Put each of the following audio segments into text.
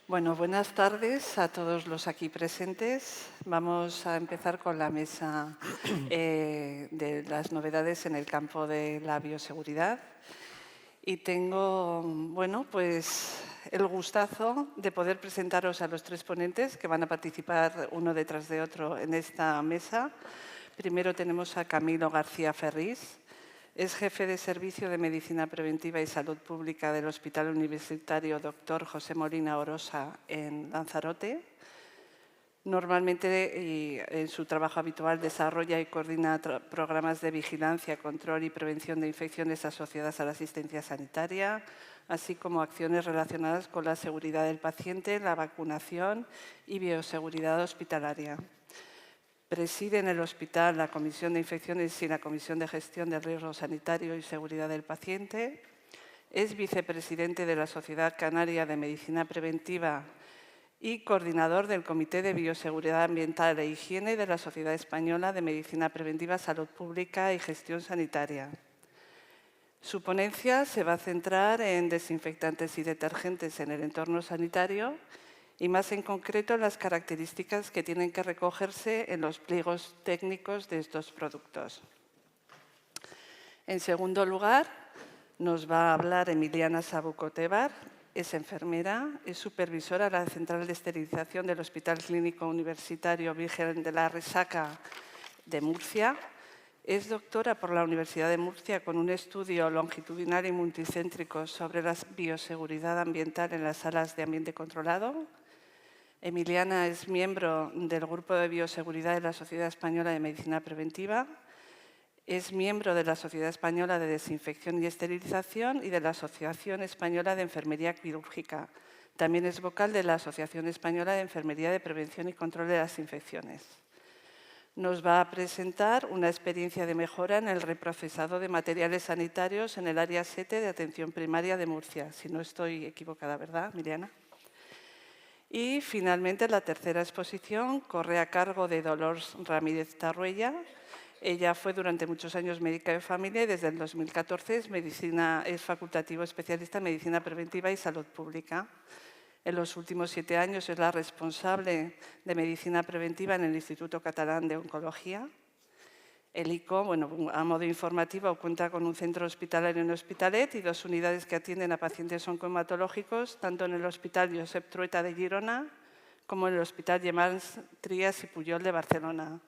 Bueno, buenas tardes a todos los aquí presentes. Vamos a empezar con la mesa de las novedades en el campo de la bioseguridad. Y tengo, pues el gustazo de poder presentaros a los tres ponentes que van a participar uno detrás de otro en esta mesa. Primero tenemos a Camilo García Ferrís. Es jefe de Servicio de Medicina Preventiva y Salud Pública del Hospital Universitario Dr. José Molina Orosa en Lanzarote. Normalmente, y en su trabajo habitual, desarrolla y coordina programas de vigilancia, control y prevención de infecciones asociadas a la asistencia sanitaria, así como acciones relacionadas con la seguridad del paciente, la vacunación y bioseguridad hospitalaria. Preside en el hospital la Comisión de Infecciones y la Comisión de Gestión del Riesgo Sanitario y Seguridad del Paciente. Es vicepresidente de la Sociedad Canaria de Medicina Preventiva y coordinador del Comité de Bioseguridad Ambiental e Higiene de la Sociedad Española de Medicina Preventiva, Salud Pública y Gestión Sanitaria. Su ponencia se va a centrar en desinfectantes y detergentes en el entorno sanitario y más en concreto las características que tienen que recogerse en los pliegos técnicos de estos productos. En segundo lugar, nos va a hablar Emiliana Sabuco-Tebar. Es enfermera, es supervisora de la Central de Esterilización del Hospital Clínico Universitario Virgen de la Resaca de Murcia. Es doctora por la Universidad de Murcia con un estudio longitudinal y multicéntrico sobre la bioseguridad ambiental en las salas de ambiente controlado. Emiliana es miembro del Grupo de Bioseguridad de la Sociedad Española de Medicina Preventiva. Es miembro de la Sociedad Española de Desinfección y Esterilización y de la Asociación Española de Enfermería Quirúrgica. También es vocal de la Asociación Española de Enfermería de Prevención y Control de las Infecciones. Nos va a presentar una experiencia de mejora en el reprocesado de materiales sanitarios en el área 7 de atención primaria de Murcia. Si no estoy equivocada, ¿verdad, Emiliana? Y finalmente la tercera exposición corre a cargo de Dolors Ramírez Tarruella. Ella fue durante muchos años médica de familia y desde el 2014 es facultativo especialista en medicina preventiva y salud pública. En los últimos 7 años es la responsable de medicina preventiva en el Instituto Catalán de Oncología. El ICO, a modo informativo, cuenta con un centro hospitalario en Hospitalet y 2 unidades que atienden a pacientes oncohematológicos, tanto en el Hospital Josep Trueta de Girona como en el Hospital Gemals Trias y Pujol de Barcelona.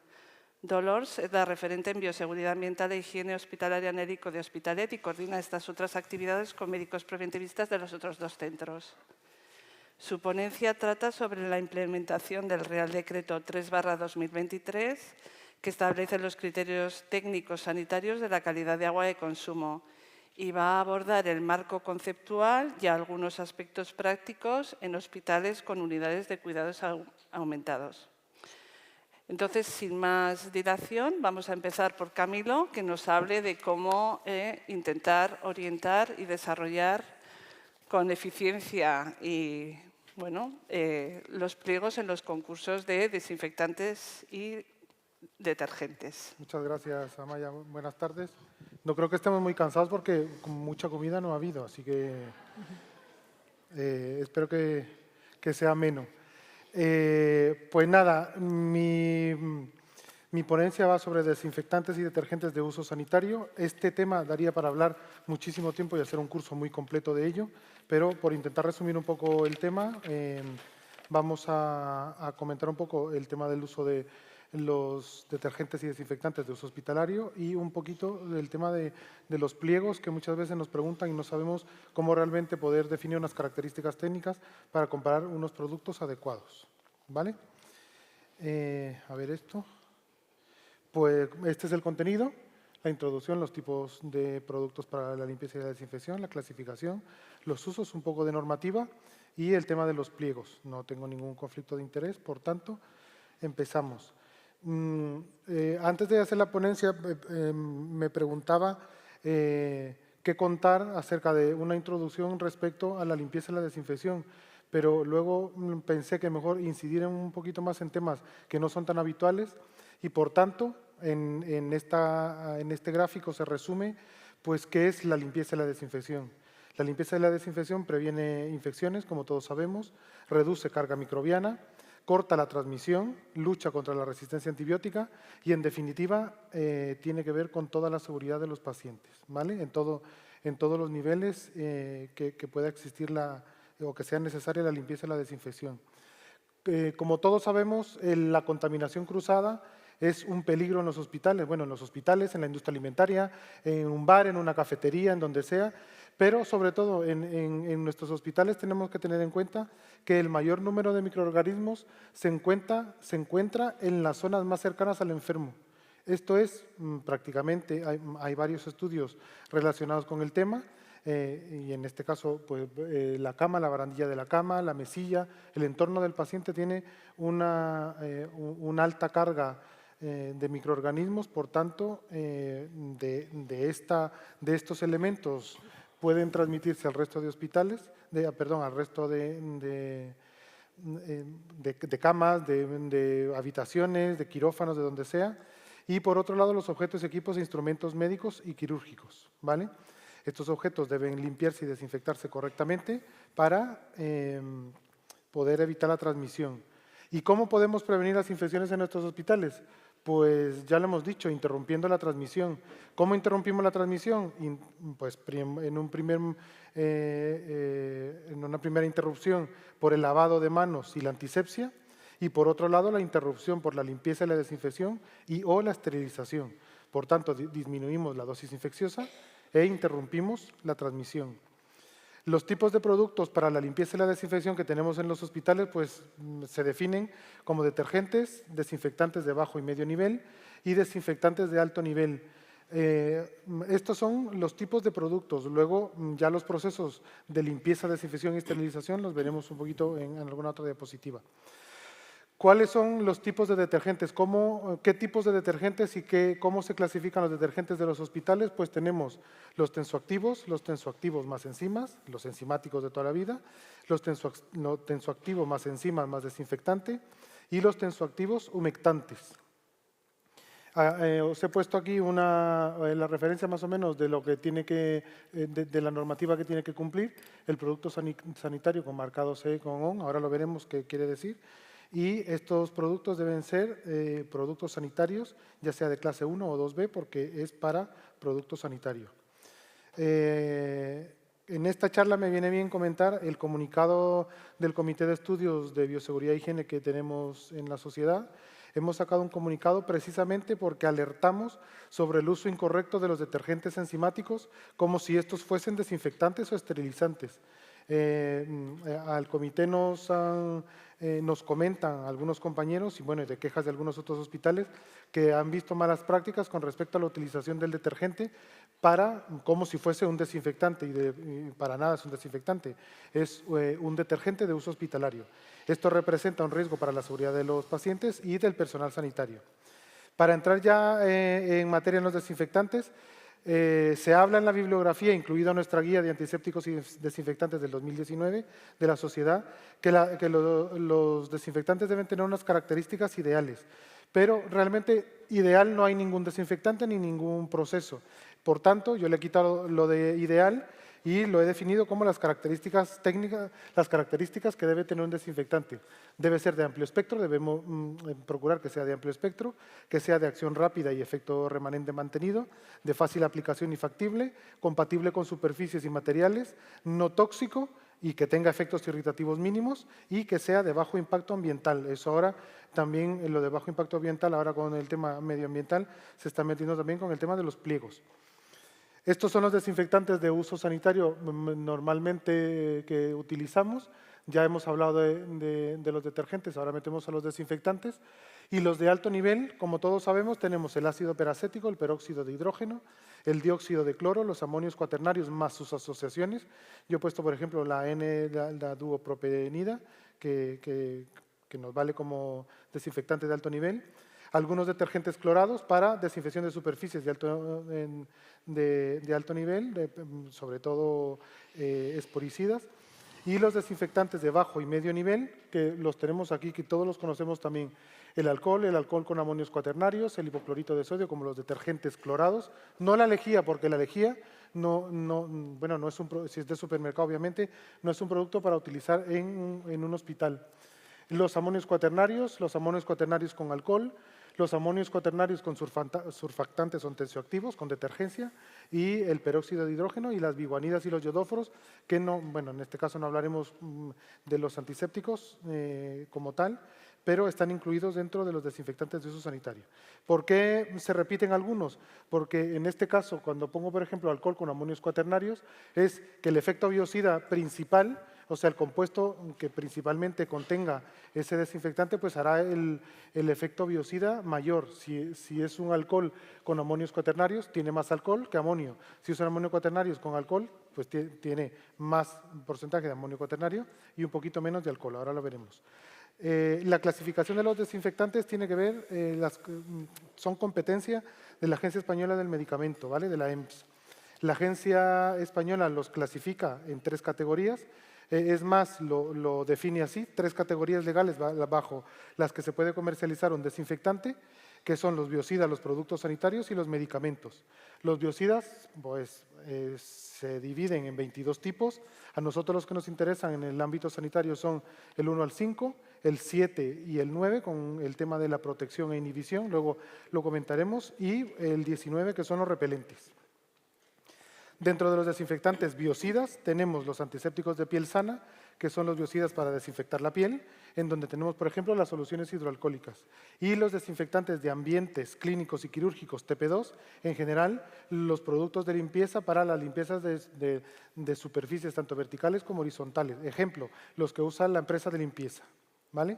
Dolors es la referente en bioseguridad ambiental e higiene hospitalaria en el ICO de Hospitalet y coordina estas otras actividades con médicos preventivistas de los otros 2 centros. Su ponencia trata sobre la implementación del Real Decreto 3/2023, que establece los criterios técnicos sanitarios de la calidad de agua de consumo y va a abordar el marco conceptual y algunos aspectos prácticos en hospitales con unidades de cuidados aumentados. Entonces, sin más dilación, vamos a empezar por Camilo, que nos hable de cómo intentar orientar y desarrollar con eficiencia y los pliegos en los concursos de desinfectantes y detergentes. Muchas gracias, Amaya. Buenas tardes. No creo que estemos muy cansados porque mucha comida no ha habido, así que espero que sea ameno. Pues nada, mi ponencia va sobre desinfectantes y detergentes de uso sanitario. Este tema daría para hablar muchísimo tiempo y hacer un curso muy completo de ello, pero por intentar resumir un poco el tema, vamos a comentar un poco el tema del uso de los detergentes y desinfectantes de uso hospitalario y un poquito del tema de los pliegos que muchas veces nos preguntan y no sabemos cómo realmente poder definir unas características técnicas para comparar unos productos adecuados. ¿Vale? A ver esto. Pues este es el contenido, la introducción, los tipos de productos para la limpieza y la desinfección, la clasificación, los usos, un poco de normativa y el tema de los pliegos. No tengo ningún conflicto de interés, por tanto, empezamos. Antes de hacer la ponencia, me preguntaba qué contar acerca de una introducción respecto a la limpieza y la desinfección, pero luego pensé que mejor incidir un poquito más en temas que no son tan habituales y, por tanto, en este gráfico se resume pues, qué es la limpieza y la desinfección. La limpieza y la desinfección previene infecciones, como todos sabemos, reduce carga microbiana, corta la transmisión, lucha contra la resistencia antibiótica y, en definitiva, tiene que ver con toda la seguridad de los pacientes, ¿vale? En todos los niveles que pueda existir o que sea necesaria la limpieza y la desinfección. Como todos sabemos, la contaminación cruzada es un peligro en los hospitales, bueno, en los hospitales, en la industria alimentaria, en un bar, en una cafetería, en donde sea, pero sobre todo en nuestros hospitales tenemos que tener en cuenta que el mayor número de microorganismos se encuentra en las zonas más cercanas al enfermo. Esto es prácticamente, hay varios estudios relacionados con el tema, y en este caso pues, la cama, la barandilla de la cama, la mesilla, el entorno del paciente tiene una alta carga de microorganismos, por tanto, de estos elementos pueden transmitirse al resto de hospitales, al resto de camas, de habitaciones, de quirófanos, de donde sea. Y por otro lado, los objetos, equipos e instrumentos médicos y quirúrgicos, ¿vale? Estos objetos deben limpiarse y desinfectarse correctamente para poder evitar la transmisión. ¿Y cómo podemos prevenir las infecciones en nuestros hospitales? Pues ya lo hemos dicho, interrumpiendo la transmisión. ¿Cómo interrumpimos la transmisión? Pues en una primera interrupción por el lavado de manos y la antisepsia, y por otro lado la interrupción por la limpieza y la desinfección o la esterilización. Por tanto, disminuimos la dosis infecciosa e interrumpimos la transmisión. Los tipos de productos para la limpieza y la desinfección que tenemos en los hospitales pues, se definen como detergentes, desinfectantes de bajo y medio nivel y desinfectantes de alto nivel. Estos son los tipos de productos. Luego ya los procesos de limpieza, desinfección y esterilización los veremos un poquito en alguna otra diapositiva. ¿Cuáles son los tipos de detergentes? ¿Qué tipos de detergentes y cómo se clasifican los detergentes de los hospitales? Pues tenemos los tensoactivos más enzimas, los enzimáticos de toda la vida, los tensoactivos más enzimas más desinfectante y los tensoactivos humectantes. Os he puesto aquí la referencia más o menos de lo que tiene de la normativa que tiene que cumplir el producto sanitario con marcado CE con ON, ahora lo veremos qué quiere decir. Y estos productos deben ser productos sanitarios, ya sea de clase 1 o 2B, porque es para producto sanitario. En esta charla me viene bien comentar el comunicado del Comité de Estudios de Bioseguridad e Higiene que tenemos en la sociedad. Hemos sacado un comunicado precisamente porque alertamos sobre el uso incorrecto de los detergentes enzimáticos como si estos fuesen desinfectantes o esterilizantes. Al comité nos comentan algunos compañeros y bueno, de quejas de algunos otros hospitales que han visto malas prácticas con respecto a la utilización del detergente como si fuese un desinfectante y para nada es un desinfectante, es un detergente de uso hospitalario. Esto representa un riesgo para la seguridad de los pacientes y del personal sanitario. Para entrar ya en materia en los desinfectantes, se habla en la bibliografía, incluida nuestra guía de antisépticos y desinfectantes del 2019 de la sociedad, que los desinfectantes deben tener unas características ideales, pero realmente ideal no hay ningún desinfectante ni ningún proceso. Por tanto, yo le he quitado lo de ideal y lo he definido como las características técnicas, las características que debe tener un desinfectante. Debe ser de amplio espectro, debemos procurar que sea de amplio espectro, que sea de acción rápida y efecto remanente mantenido, de fácil aplicación y factible, compatible con superficies y materiales, no tóxico y que tenga efectos irritativos mínimos y que sea de bajo impacto ambiental. Eso ahora también, lo de bajo impacto ambiental, ahora con el tema medioambiental, se está metiendo también con el tema de los pliegos. Estos son los desinfectantes de uso sanitario normalmente que utilizamos. Ya hemos hablado de los detergentes, ahora metemos a los desinfectantes. Y los de alto nivel, como todos sabemos, tenemos el ácido peracético, el peróxido de hidrógeno, el dióxido de cloro, los amonios cuaternarios más sus asociaciones. Yo he puesto, por ejemplo, la la duopropenida, que nos vale como desinfectante de alto nivel. Algunos detergentes clorados para desinfección de superficies de alto nivel, sobre todo esporicidas, Y los desinfectantes de bajo y medio nivel, que los tenemos aquí, que todos los conocemos también, el alcohol con amonios cuaternarios, el hipoclorito de sodio, como los detergentes clorados, no la lejía, porque la lejía bueno, no es si es de supermercado obviamente, no es un producto para utilizar en un hospital. Los amonios cuaternarios con alcohol, los amonios cuaternarios con surfactantes o tensioactivos, con detergencia, y el peróxido de hidrógeno y las biguanidas y los iodóforos, que no, bueno, en este caso no hablaremos de los antisépticos como tal, pero están incluidos dentro de los desinfectantes de uso sanitario. ¿Por qué se repiten algunos? Porque en este caso, cuando pongo, por ejemplo, alcohol con amonios cuaternarios, es que el efecto biocida principal, o sea, el compuesto que principalmente contenga ese desinfectante, pues hará el efecto biocida mayor. Si es un alcohol con amonios cuaternarios, tiene más alcohol que amonio. Si es un amonio cuaternarios con alcohol, pues tiene más porcentaje de amonio cuaternario y un poquito menos de alcohol. Ahora lo veremos. La clasificación de los desinfectantes tiene que ver, son competencia de la Agencia Española del Medicamento, ¿vale? De la EMS. La Agencia Española los clasifica en 3 categorías. Es más, lo define así, 3 categorías legales bajo las que se puede comercializar un desinfectante, que son los biocidas, los productos sanitarios y los medicamentos. Los biocidas, pues, se dividen en 22 tipos. A nosotros los que nos interesan en el ámbito sanitario son el 1 al 5, el 7 y el 9, con el tema de la protección e inhibición, luego lo comentaremos, y el 19, que son los repelentes. Dentro de los desinfectantes biocidas tenemos los antisépticos de piel sana, que son los biocidas para desinfectar la piel, en donde tenemos, por ejemplo, las soluciones hidroalcohólicas. Y los desinfectantes de ambientes clínicos y quirúrgicos TP2, en general, los productos de limpieza para las limpiezas de superficies tanto verticales como horizontales. Ejemplo, los que usa la empresa de limpieza, ¿vale?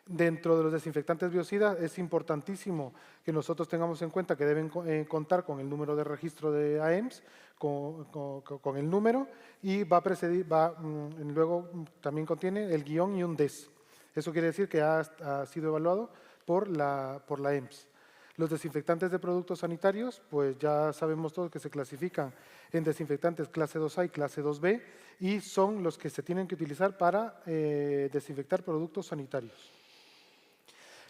Dentro de los desinfectantes biocidas es importantísimo que nosotros tengamos en cuenta que deben contar con el número de registro de AEMS, con el número, y luego también contiene el guión y un DES. Eso quiere decir que ha sido evaluado por la EMS. Los desinfectantes de productos sanitarios, pues ya sabemos todos que se clasifican en desinfectantes clase 2A y clase 2B, y son los que se tienen que utilizar para desinfectar productos sanitarios.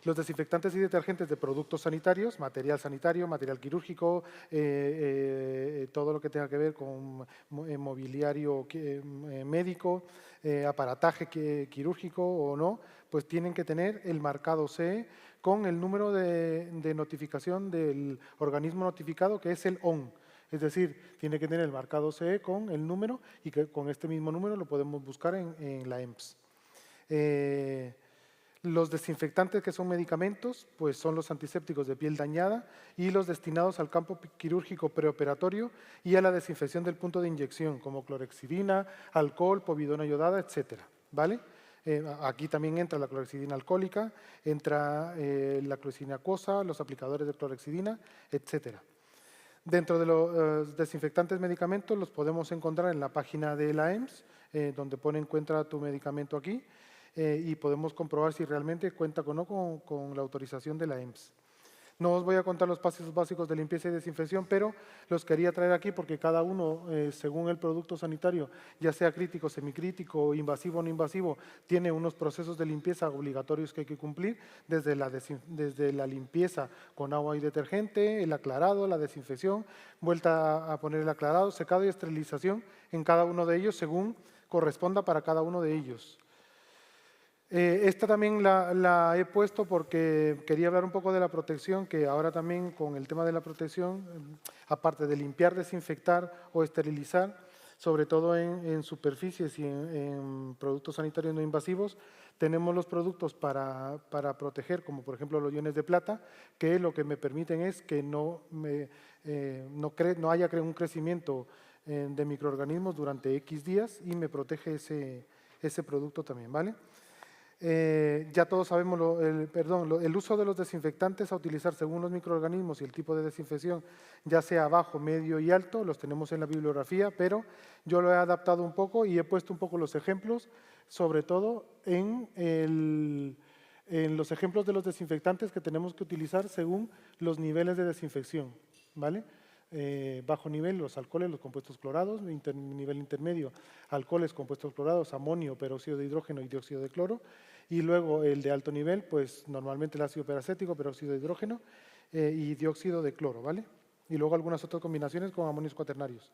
Los desinfectantes y detergentes de productos sanitarios, material sanitario, material quirúrgico, todo lo que tenga que ver con mobiliario médico, aparataje quirúrgico o no, pues tienen que tener el marcado CE con el número de notificación del organismo notificado, que es el ON. Es decir, tiene que tener el marcado CE con el número, y que con este mismo número lo podemos buscar en la EMS. Los desinfectantes que son medicamentos, pues son los antisépticos de piel dañada y los destinados al campo quirúrgico preoperatorio y a la desinfección del punto de inyección, como clorhexidina, alcohol, povidona iodada, etcétera, ¿vale? Aquí también entra la clorhexidina alcohólica, entra la clorhexidina acuosa, los aplicadores de clorhexidina, etcétera. Dentro de los desinfectantes medicamentos los podemos encontrar en la página de la EMS, donde pone encuentra tu medicamento aquí, y podemos comprobar si realmente cuenta o no con la autorización de la EMS. No os voy a contar los pasos básicos de limpieza y desinfección, pero los quería traer aquí porque cada uno, según el producto sanitario, ya sea crítico, semicrítico, invasivo o no invasivo, tiene unos procesos de limpieza obligatorios que hay que cumplir, desde la limpieza con agua y detergente, el aclarado, la desinfección, vuelta a poner el aclarado, secado y esterilización en cada uno de ellos según corresponda para cada uno de ellos. Esta también la he puesto porque quería hablar un poco de la protección, que ahora también con el tema de la protección, aparte de limpiar, desinfectar o esterilizar, sobre todo en superficies y en productos sanitarios no invasivos, tenemos los productos para proteger, como por ejemplo los iones de plata, que lo que me permiten es que no haya un crecimiento de microorganismos durante X días, y me protege ese producto también, ¿vale? Ya todos sabemos el uso de los desinfectantes a utilizar según los microorganismos y el tipo de desinfección, ya sea bajo, medio y alto, los tenemos en la bibliografía, pero yo lo he adaptado un poco y he puesto un poco los ejemplos, sobre todo en los ejemplos de los desinfectantes que tenemos que utilizar según los niveles de desinfección, ¿vale? bajo nivel, los alcoholes, los compuestos clorados, nivel intermedio, alcoholes, compuestos clorados, amonio, peróxido de hidrógeno y dióxido de cloro, y luego el de alto nivel, pues normalmente el ácido peracético, peróxido de hidrógeno y dióxido de cloro, ¿vale? Y luego algunas otras combinaciones con amonios cuaternarios.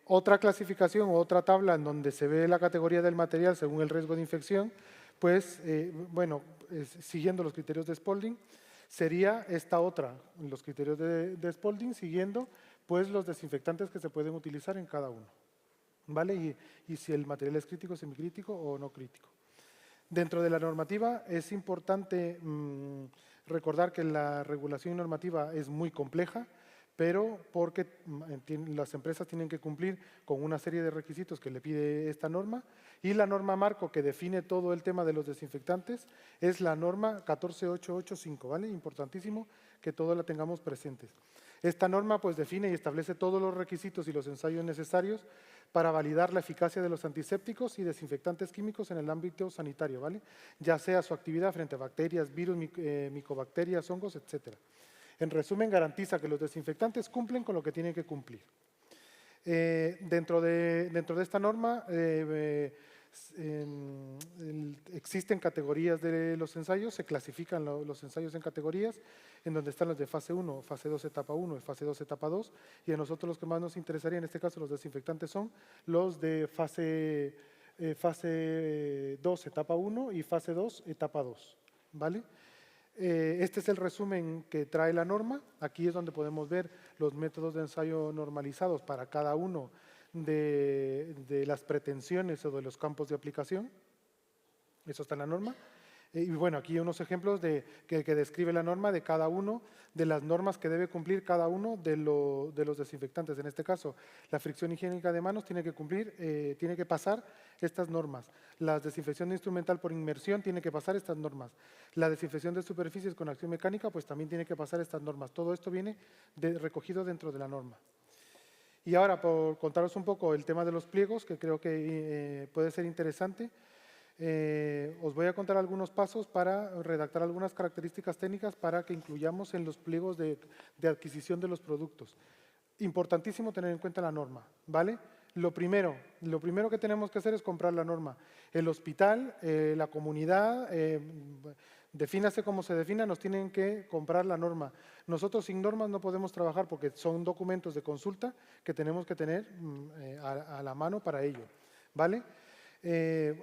Otra clasificación o otra tabla en donde se ve la categoría del material según el riesgo de infección, pues, siguiendo los criterios de Spalding, sería esta otra, los criterios de Spalding, siguiendo pues los desinfectantes que se pueden utilizar en cada uno, ¿vale? Y si el material es crítico, semicrítico o no crítico. Dentro de la normativa es importante recordar que la regulación normativa es muy compleja, pero porque las empresas tienen que cumplir con una serie de requisitos que le pide esta norma, y la norma marco que define todo el tema de los desinfectantes es la norma 14885, ¿vale? Importantísimo que todos la tengamos presentes. Esta norma pues define y establece todos los requisitos y los ensayos necesarios para validar la eficacia de los antisépticos y desinfectantes químicos en el ámbito sanitario, ¿vale? Ya sea su actividad frente a bacterias, virus, micobacterias, hongos, etc. En resumen, garantiza que los desinfectantes cumplen con lo que tienen que cumplir. Dentro de esta norma existen categorías de los ensayos, se clasifican los ensayos en categorías, en donde están los de fase 1, fase 2, etapa 1 y fase 2, etapa 2, y a nosotros los que más nos interesaría, en este caso los desinfectantes, son los de fase 2, etapa 1 y fase 2, etapa 2, ¿vale? Este es el resumen que trae la norma. Aquí es donde podemos ver los métodos de ensayo normalizados para cada uno de las pretensiones o de los campos de aplicación. Eso está en la norma. Y bueno, aquí hay unos ejemplos que describe la norma de cada uno de las normas que debe cumplir cada uno de los desinfectantes. En este caso, la fricción higiénica de manos tiene que cumplir, tiene que pasar estas normas. La desinfección instrumental por inmersión tiene que pasar estas normas. La desinfección de superficies con acción mecánica pues también tiene que pasar estas normas. Todo esto viene recogido dentro de la norma. Y ahora, por contaros un poco el tema de los pliegos, que creo que puede ser interesante, os voy a contar algunos pasos para redactar algunas características técnicas para que incluyamos en los pliegos de adquisición de los productos. Importantísimo tener en cuenta la norma, ¿vale? Lo primero que tenemos que hacer es comprar la norma. El hospital, la comunidad, defínase como se defina, nos tienen que comprar la norma. Nosotros sin normas no podemos trabajar porque son documentos de consulta que tenemos que tener a la mano para ello, ¿vale?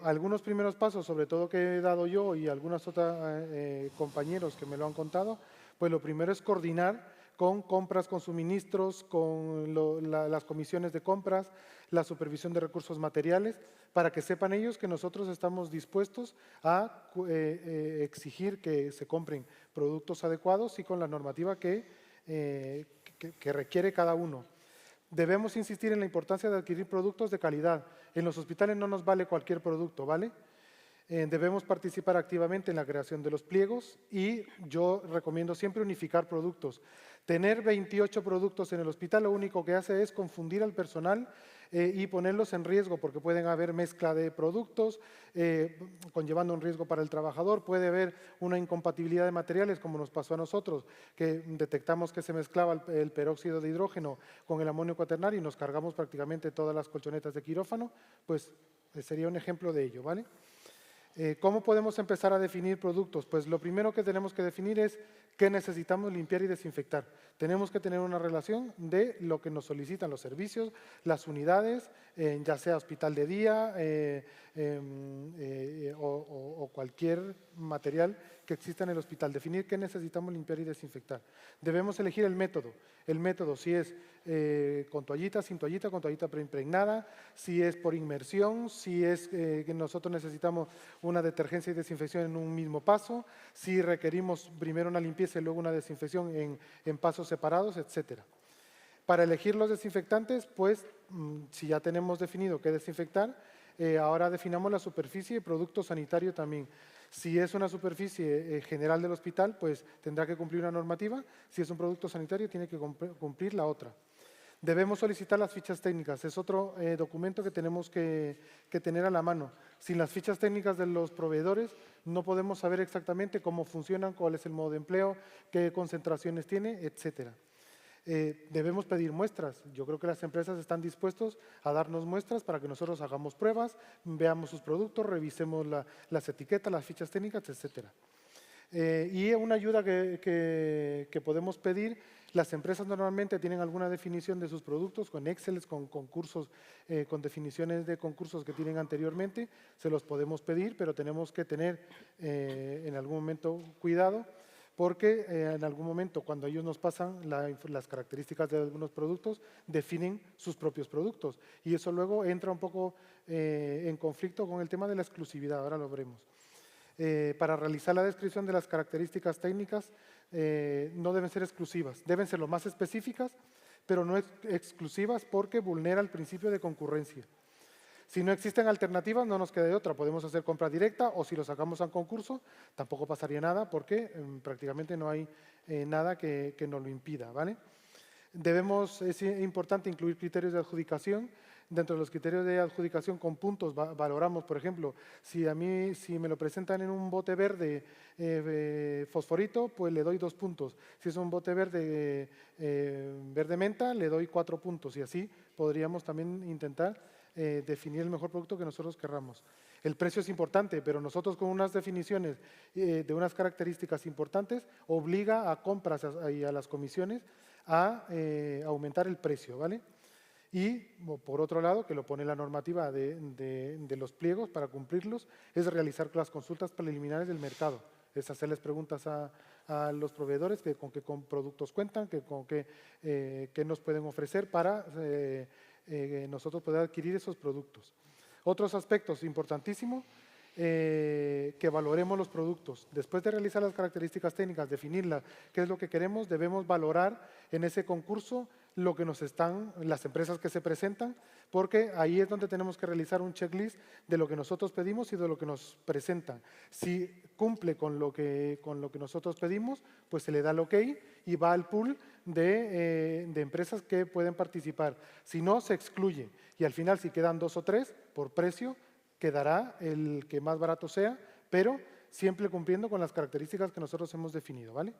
Algunos primeros pasos, sobre todo que he dado yo y algunos otros compañeros que me lo han contado, pues lo primero es coordinar con compras, con suministros, con las comisiones de compras, la supervisión de recursos materiales, para que sepan ellos que nosotros estamos dispuestos a exigir que se compren productos adecuados y con la normativa que requiere cada uno. Debemos insistir en la importancia de adquirir productos de calidad. En los hospitales no nos vale cualquier producto, ¿vale? Debemos participar activamente en la creación de los pliegos y yo recomiendo siempre unificar productos. Tener 28 productos en el hospital lo único que hace es confundir al personal y ponerlos en riesgo porque pueden haber mezcla de productos, conllevando un riesgo para el trabajador. Puede haber una incompatibilidad de materiales como nos pasó a nosotros, que detectamos que se mezclaba el peróxido de hidrógeno con el amonio cuaternario y nos cargamos prácticamente todas las colchonetas de quirófano, pues sería un ejemplo de ello, ¿vale? ¿Cómo podemos empezar a definir productos? Pues lo primero que tenemos que definir es qué necesitamos limpiar y desinfectar. Tenemos que tener una relación de lo que nos solicitan los servicios, las unidades, ya sea hospital de día o cualquier material que exista en el hospital. Definir qué necesitamos limpiar y desinfectar. Debemos elegir el método. El método, si es con toallita, sin toallita, con toallita preimpregnada, si es por inmersión, si es que nosotros necesitamos una detergencia y desinfección en un mismo paso, si requerimos primero una limpieza y luego una desinfección en pasos separados, etc. Para elegir los desinfectantes, pues si ya tenemos definido qué desinfectar, ahora definamos la superficie y producto sanitario también. Si es una superficie general del hospital, pues tendrá que cumplir una normativa. Si es un producto sanitario, tiene que cumplir la otra. Debemos solicitar las fichas técnicas. Es otro documento que tenemos que tener a la mano. Sin las fichas técnicas de los proveedores, no podemos saber exactamente cómo funcionan, cuál es el modo de empleo, qué concentraciones tiene, etcétera. debemos pedir muestras. Yo creo que las empresas están dispuestos a darnos muestras para que nosotros hagamos pruebas, veamos sus productos, revisemos las etiquetas, las fichas técnicas, etcétera. Y una ayuda que podemos pedir, las empresas normalmente tienen alguna definición de sus productos con Excel, con concursos, con definiciones de concursos que tienen anteriormente, se los podemos pedir, pero tenemos que tener en algún momento cuidado, porque en algún momento cuando ellos nos pasan las características de algunos productos, definen sus propios productos. Y eso luego entra un poco en conflicto con el tema de la exclusividad, ahora lo veremos. Para realizar la descripción de las características técnicas no deben ser exclusivas, deben ser lo más específicas, pero no exclusivas porque vulnera el principio de concurrencia. Si no existen alternativas, no nos queda de otra. Podemos hacer compra directa o si lo sacamos a concurso, tampoco pasaría nada porque prácticamente no hay nada que nos lo impida, ¿vale? Es importante incluir criterios de adjudicación. Dentro de los criterios de adjudicación con puntos valoramos, por ejemplo, si me lo presentan en un bote verde fosforito, pues le doy 2 puntos. Si es un bote verde verde menta, le doy 4 puntos y así podríamos también intentar definir el mejor producto que nosotros querramos. El precio es importante, pero nosotros con unas definiciones de unas características importantes obliga a compras y a las comisiones a aumentar el precio, ¿vale? Y, por otro lado, que lo pone la normativa de los pliegos para cumplirlos, es realizar las consultas preliminares del mercado. Es hacerles preguntas a los proveedores con qué productos cuentan, qué nos pueden ofrecer para nosotros poder adquirir esos productos. Otros aspectos importantísimos, que valoremos los productos. Después de realizar las características técnicas, definirlas, qué es lo que queremos, debemos valorar en ese concurso lo que las empresas que se presentan, porque ahí es donde tenemos que realizar un checklist de lo que nosotros pedimos y de lo que nos presentan. Si cumple con lo que nosotros pedimos, pues se le da el OK y va al pool de empresas que pueden participar. Si no, se excluye. Y al final, si quedan 2 o 3, por precio, quedará el que más barato sea, pero siempre cumpliendo con las características que nosotros hemos definido, ¿vale?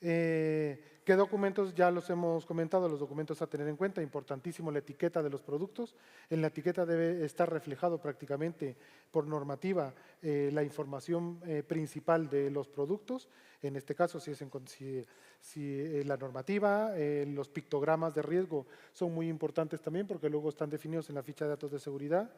¿Qué documentos? Ya los hemos comentado, los documentos a tener en cuenta, importantísimo la etiqueta de los productos. En la etiqueta debe estar reflejado prácticamente por normativa la información principal de los productos. En este caso, si la normativa, los pictogramas de riesgo son muy importantes también porque luego están definidos en la ficha de datos de seguridad.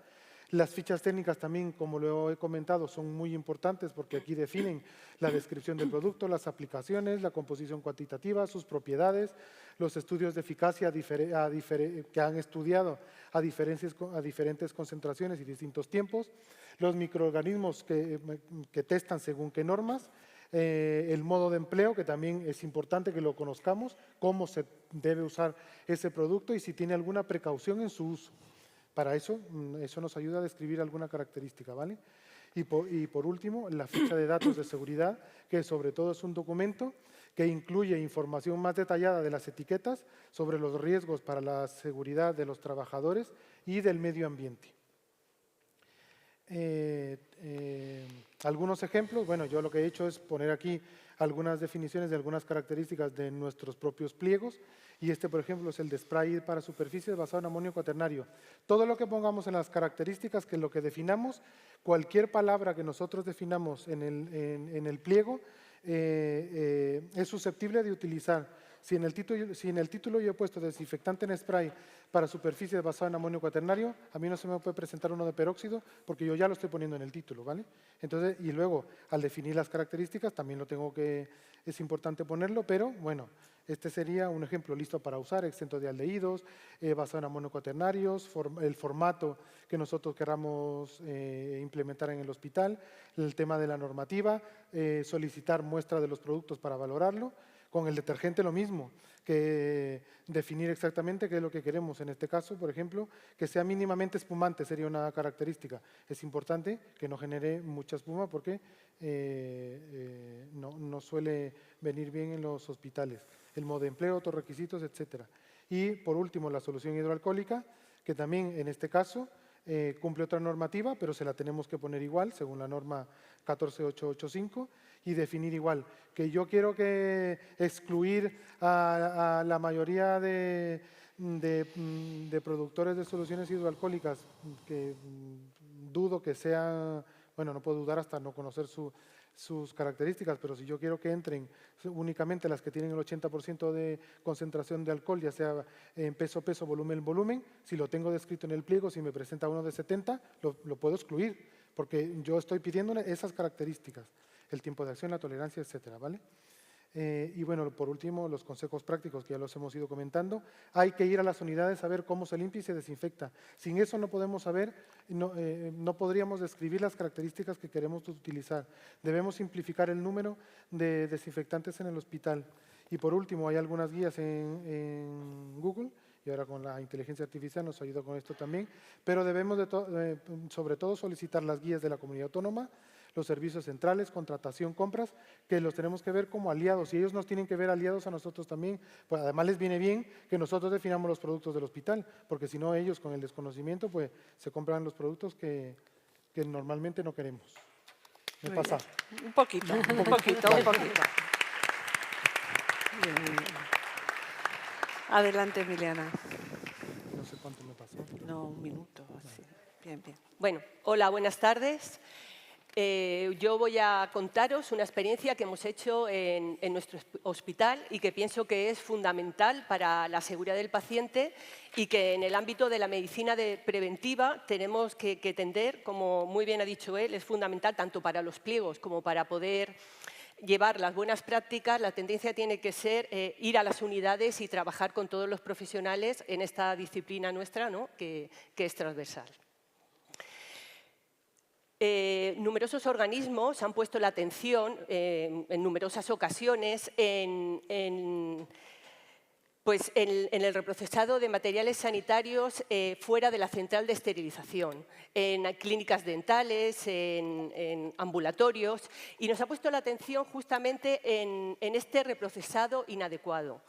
Las fichas técnicas también, como lo he comentado, son muy importantes porque aquí definen la descripción del producto, las aplicaciones, la composición cuantitativa, sus propiedades, los estudios de eficacia que han estudiado a diferentes concentraciones y distintos tiempos, los microorganismos que testan según qué normas, el modo de empleo, que también es importante que lo conozcamos, cómo se debe usar ese producto y si tiene alguna precaución en su uso. Para eso nos ayuda a describir alguna característica, ¿vale? Y por último, la ficha de datos de seguridad, que sobre todo es un documento que incluye información más detallada de las etiquetas sobre los riesgos para la seguridad de los trabajadores y del medio ambiente. Algunos ejemplos, bueno, yo lo que he hecho es poner aquí algunas definiciones de algunas características de nuestros propios pliegos. Y por ejemplo, es el de spray para superficies basado en amonio cuaternario. Todo lo que pongamos en las características, que es lo que definamos, cualquier palabra que nosotros definamos en el pliego es susceptible de utilizar. Si en el título yo he puesto desinfectante en spray para superficies basado en amonio cuaternario, a mí no se me puede presentar uno de peróxido porque yo ya lo estoy poniendo en el título, ¿vale? Entonces, y luego, al definir las características, también es importante ponerlo, pero bueno, este sería un ejemplo listo para usar, exento de aldehídos, basado en amonio cuaternarios, el formato que nosotros queramos implementar en el hospital, el tema de la normativa, solicitar muestra de los productos para valorarlo. Con el detergente lo mismo, que definir exactamente qué es lo que queremos. En este caso, por ejemplo, que sea mínimamente espumante sería una característica. Es importante que no genere mucha espuma porque no suele venir bien en los hospitales. El modo de empleo, otros requisitos, etcétera. Y por último, la solución hidroalcohólica, que también en este caso cumple otra normativa, pero se la tenemos que poner igual, según la norma 14885, y definir igual. Que yo quiero que excluir a la mayoría de productores de soluciones hidroalcohólicas, que dudo que sean, bueno, no puedo dudar hasta no conocer sus características, pero si yo quiero que entren únicamente las que tienen el 80% de concentración de alcohol, ya sea en peso, volumen, si lo tengo descrito en el pliego, si me presenta uno de 70, lo puedo excluir, porque yo estoy pidiendo esas características, el tiempo de acción, la tolerancia, etcétera, ¿vale? Y bueno, por último, los consejos prácticos que ya los hemos ido comentando. Hay que ir a las unidades a ver cómo se limpia y se desinfecta. Sin eso no podemos saber, no podríamos describir las características que queremos utilizar. Debemos simplificar el número de desinfectantes en el hospital. Y por último, hay algunas guías en Google, y ahora con la inteligencia artificial nos ayuda con esto también, pero debemos sobre todo solicitar las guías de la comunidad autónoma, los servicios centrales, contratación, compras, que los tenemos que ver como aliados, y ellos nos tienen que ver aliados a nosotros también. Pues además les viene bien que nosotros definamos los productos del hospital, porque si no ellos con el desconocimiento pues se compran los productos que normalmente no queremos. Me pasa. Un poquito. Bien. Adelante, Emiliana. No sé cuánto me pasó. No, un minuto, así. Bien. Bueno, hola, buenas tardes. Yo voy a contaros una experiencia que hemos hecho en nuestro hospital y que pienso que es fundamental para la seguridad del paciente y que en el ámbito de la medicina preventiva tenemos que tender, como muy bien ha dicho él, es fundamental tanto para los pliegos como para poder llevar las buenas prácticas. La tendencia tiene que ser ir a las unidades y trabajar con todos los profesionales en esta disciplina nuestra, ¿no?, que es transversal. Numerosos organismos han puesto la atención en numerosas ocasiones en el reprocesado de materiales sanitarios fuera de la central de esterilización, en clínicas dentales, en ambulatorios, y nos ha puesto la atención justamente en este reprocesado inadecuado.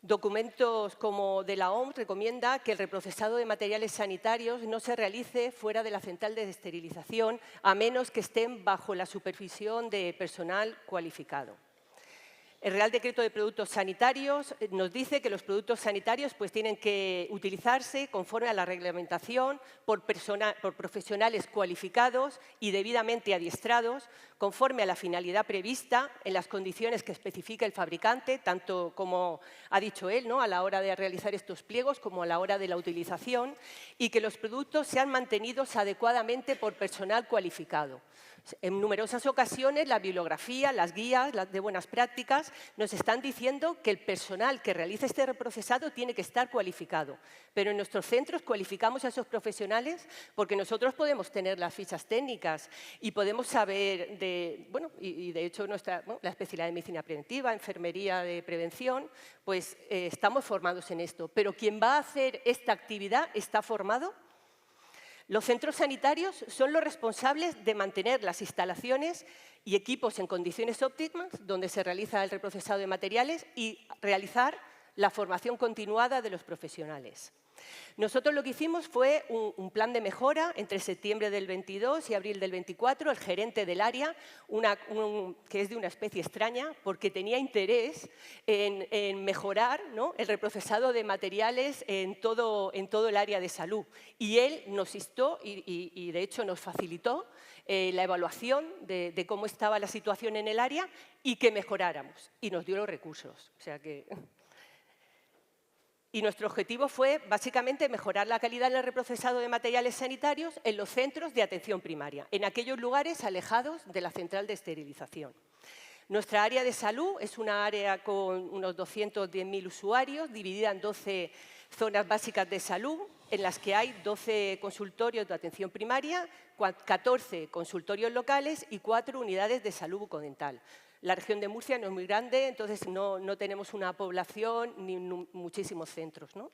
Documentos como de la OMS recomienda que el reprocesado de materiales sanitarios no se realice fuera de la central de esterilización a menos que estén bajo la supervisión de personal cualificado. El Real Decreto de Productos Sanitarios nos dice que los productos sanitarios pues, tienen que utilizarse conforme a la reglamentación por profesionales cualificados y debidamente adiestrados, conforme a la finalidad prevista en las condiciones que especifica el fabricante, tanto como ha dicho él, ¿no?, a la hora de realizar estos pliegos como a la hora de la utilización, y que los productos sean mantenidos adecuadamente por personal cualificado. En numerosas ocasiones la bibliografía, las guías de buenas prácticas nos están diciendo que el personal que realiza este reprocesado tiene que estar cualificado, pero en nuestros centros cualificamos a esos profesionales porque nosotros podemos tener las fichas técnicas y podemos saber y de hecho la especialidad de medicina preventiva, enfermería de prevención, pues estamos formados en esto, pero quien va a hacer esta actividad está formado. Los centros sanitarios son los responsables de mantener las instalaciones y equipos en condiciones óptimas donde se realiza el reprocesado de materiales y realizar la formación continuada de los profesionales. Nosotros lo que hicimos fue un plan de mejora entre septiembre del 22 y abril del 24. El gerente del área, que es de una especie extraña, porque tenía interés en mejorar, ¿no?, el reprocesado de materiales en todo el área de salud. Y él nos instó y de hecho nos facilitó la evaluación de cómo estaba la situación en el área y que mejoráramos. Y nos dio los recursos. O sea que... Y nuestro objetivo fue, básicamente, mejorar la calidad en el reprocesado de materiales sanitarios en los centros de atención primaria, en aquellos lugares alejados de la central de esterilización. Nuestra área de salud es una área con unos 210.000 usuarios, dividida en 12 zonas básicas de salud, en las que hay 12 consultorios de atención primaria, 14 consultorios locales y 4 unidades de salud bucodental. La región de Murcia no es muy grande, entonces no tenemos una población ni muchísimos centros, ¿no?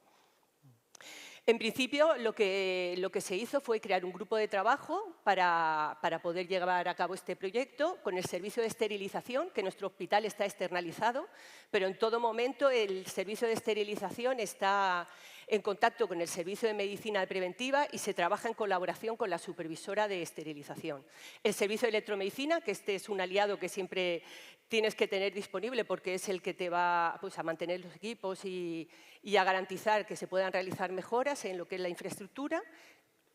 En principio, lo que se hizo fue crear un grupo de trabajo para poder llevar a cabo este proyecto con el servicio de esterilización, que nuestro hospital está externalizado, pero en todo momento el servicio de esterilización está en contacto con el Servicio de Medicina Preventiva y se trabaja en colaboración con la supervisora de esterilización. El Servicio de Electromedicina, que este es un aliado que siempre tienes que tener disponible porque es el que te va, pues, a mantener los equipos y a garantizar que se puedan realizar mejoras en lo que es la infraestructura.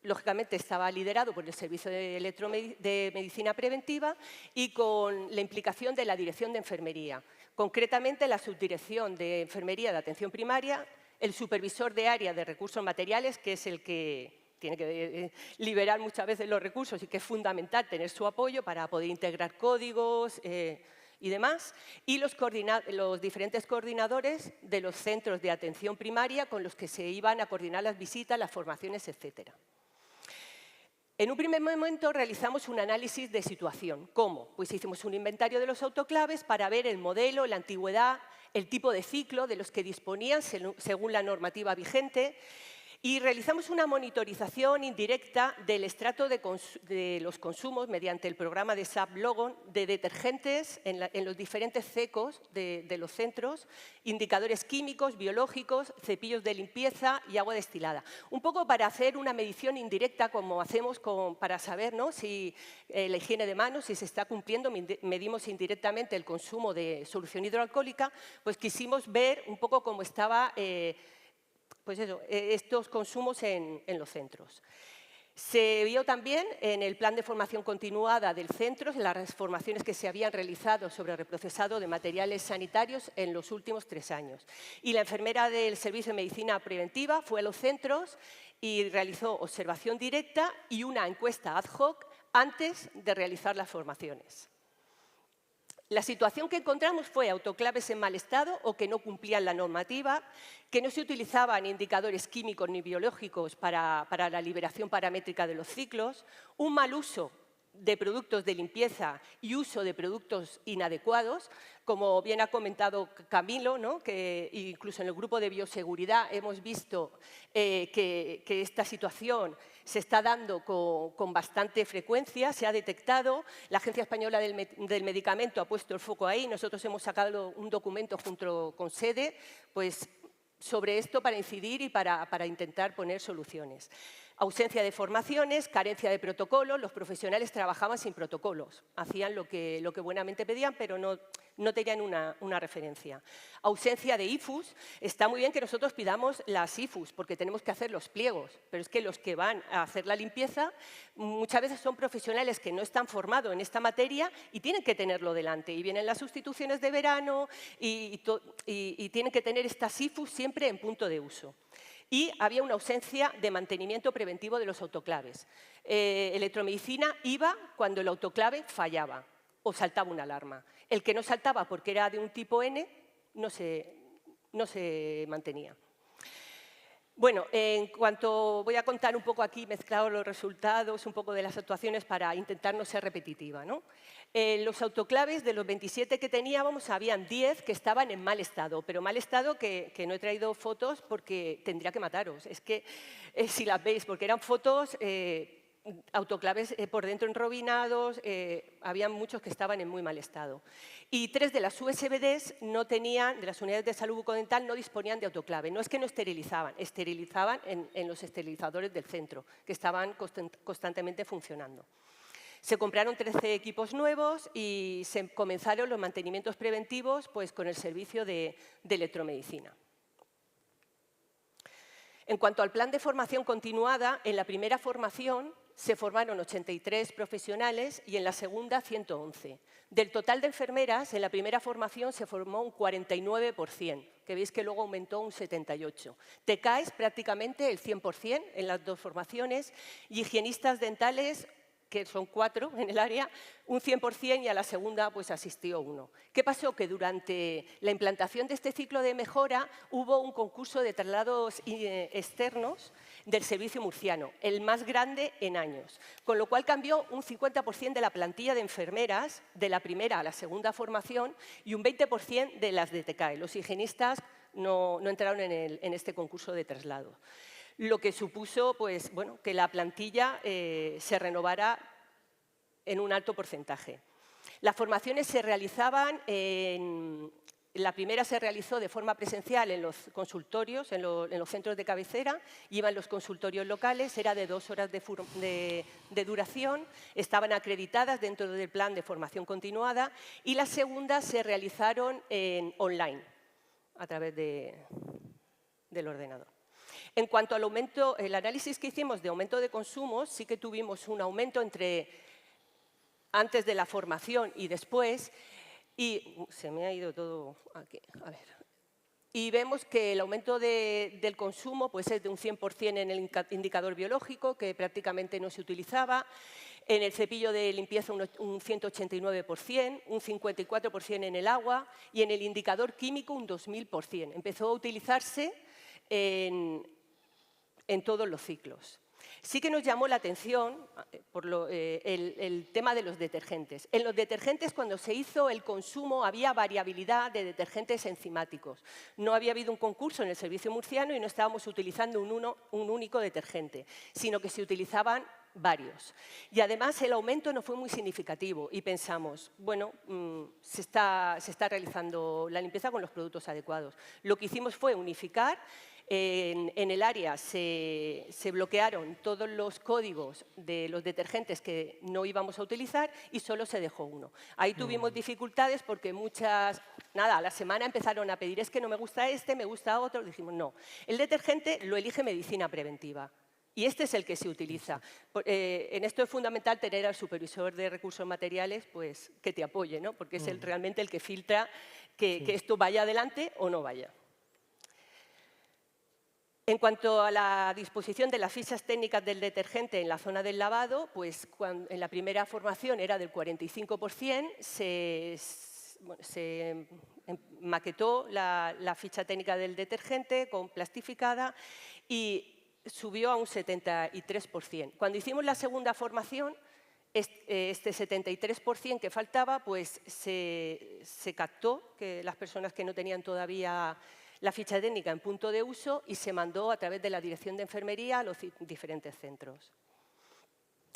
Lógicamente estaba liderado por el Servicio de Medicina Preventiva y con la implicación de la Dirección de Enfermería, concretamente la Subdirección de Enfermería de Atención Primaria, el supervisor de área de recursos materiales, que es el que tiene que liberar muchas veces los recursos y que es fundamental tener su apoyo para poder integrar códigos y demás, y los diferentes coordinadores de los centros de atención primaria con los que se iban a coordinar las visitas, las formaciones, etcétera. En un primer momento realizamos un análisis de situación. ¿Cómo? Pues hicimos un inventario de los autoclaves para ver el modelo, la antigüedad, el tipo de ciclo de los que disponían según la normativa vigente y realizamos una monitorización indirecta del estrato de los consumos mediante el programa de SAP Logon de detergentes en los diferentes cecos de los centros, indicadores químicos, biológicos, cepillos de limpieza y agua destilada. Un poco para hacer una medición indirecta como hacemos para saber, ¿no?, si la higiene de manos, si se está cumpliendo, medimos indirectamente el consumo de solución hidroalcohólica, pues quisimos ver un poco cómo estaba pues eso, estos consumos en los centros. Se vio también en el plan de formación continuada del centro las formaciones que se habían realizado sobre reprocesado de materiales sanitarios en los últimos 3 años. Y la enfermera del Servicio de Medicina Preventiva fue a los centros y realizó observación directa y una encuesta ad hoc antes de realizar las formaciones. La situación que encontramos fue autoclaves en mal estado o que no cumplían la normativa, que no se utilizaban indicadores químicos ni biológicos para la liberación paramétrica de los ciclos, un mal uso de productos de limpieza y uso de productos inadecuados, como bien ha comentado Camilo, ¿no?, que incluso en el grupo de bioseguridad hemos visto que esta situación se está dando con bastante frecuencia, se ha detectado, la Agencia Española del Medicamento ha puesto el foco ahí, nosotros hemos sacado un documento junto con SEDE, pues, sobre esto para incidir y para intentar poner soluciones. Ausencia de formaciones, carencia de protocolos, los profesionales trabajaban sin protocolos, hacían lo que buenamente pedían, pero no tenían una referencia. Ausencia de IFUs, está muy bien que nosotros pidamos las IFUs, porque tenemos que hacer los pliegos, pero es que los que van a hacer la limpieza muchas veces son profesionales que no están formados en esta materia y tienen que tenerlo delante. Y vienen las sustituciones de verano y tienen que tener estas IFUs siempre en punto de uso. Y había una ausencia de mantenimiento preventivo de los autoclaves. Electromedicina iba cuando el autoclave fallaba o saltaba una alarma. El que no saltaba porque era de un tipo N no se mantenía. Bueno, voy a contar un poco aquí, mezclado los resultados, un poco de las actuaciones para intentar no ser repetitiva, ¿no? Los autoclaves, de los 27 que teníamos, habían 10 que estaban en mal estado, pero mal estado que no he traído fotos porque tendría que mataros. Es que si las veis, porque eran fotos, autoclaves por dentro enrobinados, había muchos que estaban en muy mal estado. Y 3 de las USBDs no tenían, de las unidades de salud bucodental, no disponían de autoclave. No es que no esterilizaban en los esterilizadores del centro, que estaban constantemente funcionando. Se compraron 13 equipos nuevos y se comenzaron los mantenimientos preventivos, pues, con el servicio de electromedicina. En cuanto al plan de formación continuada, en la primera formación se formaron 83 profesionales y en la segunda 111. Del total de enfermeras, en la primera formación se formó un 49%, que veis que luego aumentó un 78%. TECAES prácticamente el 100% en las 2 formaciones y higienistas dentales, que son 4 en el área, un 100% y a la segunda pues asistió 1. ¿Qué pasó? Que durante la implantación de este ciclo de mejora hubo un concurso de traslados externos del servicio murciano, el más grande en años, con lo cual cambió un 50% de la plantilla de enfermeras de la primera a la segunda formación y un 20% de las de TECAE. Los higienistas no entraron en este concurso de traslado. Lo que supuso pues, bueno, que la plantilla se renovara en un alto porcentaje. Las formaciones se realizaban La primera se realizó de forma presencial en los consultorios, en los centros de cabecera, iban los consultorios locales, era de 2 horas de duración, estaban acreditadas dentro del plan de formación continuada, y las segundas se realizaron online, a través del ordenador. En cuanto al aumento, el análisis que hicimos de aumento de consumos, sí que tuvimos un aumento entre antes de la formación y después, y se me ha ido todo aquí, a ver. Y vemos que el aumento del consumo pues, es de un 100% en el indicador biológico, que prácticamente no se utilizaba, en el cepillo de limpieza un 189%, un 54% en el agua y en el indicador químico un 2000%. Empezó a utilizarse en todos los ciclos. Sí que nos llamó la atención el tema de los detergentes. En los detergentes, cuando se hizo el consumo, había variabilidad de detergentes enzimáticos. No había habido un concurso en el servicio murciano y no estábamos utilizando un único detergente, sino que se utilizaban varios. Y además el aumento no fue muy significativo y pensamos, bueno, se está realizando la limpieza con los productos adecuados. Lo que hicimos fue unificar. En el área se bloquearon todos los códigos de los detergentes que no íbamos a utilizar y solo se dejó uno. Ahí tuvimos dificultades porque a la semana empezaron a pedir, es que no me gusta este, me gusta otro. Dijimos, no, el detergente lo elige medicina preventiva. Y este es el que se utiliza. En esto es fundamental tener al supervisor de recursos materiales pues, que te apoye, ¿no? Porque es realmente el que filtra que esto vaya adelante o no vaya. En cuanto a la disposición de las fichas técnicas del detergente en la zona del lavado, pues en la primera formación era del 45%, se maquetó la ficha técnica del detergente con plastificada y subió a un 73%. Cuando hicimos la segunda formación, este 73% que faltaba, pues se captó que las personas que no tenían todavía la ficha técnica en punto de uso y se mandó a través de la Dirección de Enfermería a los diferentes centros.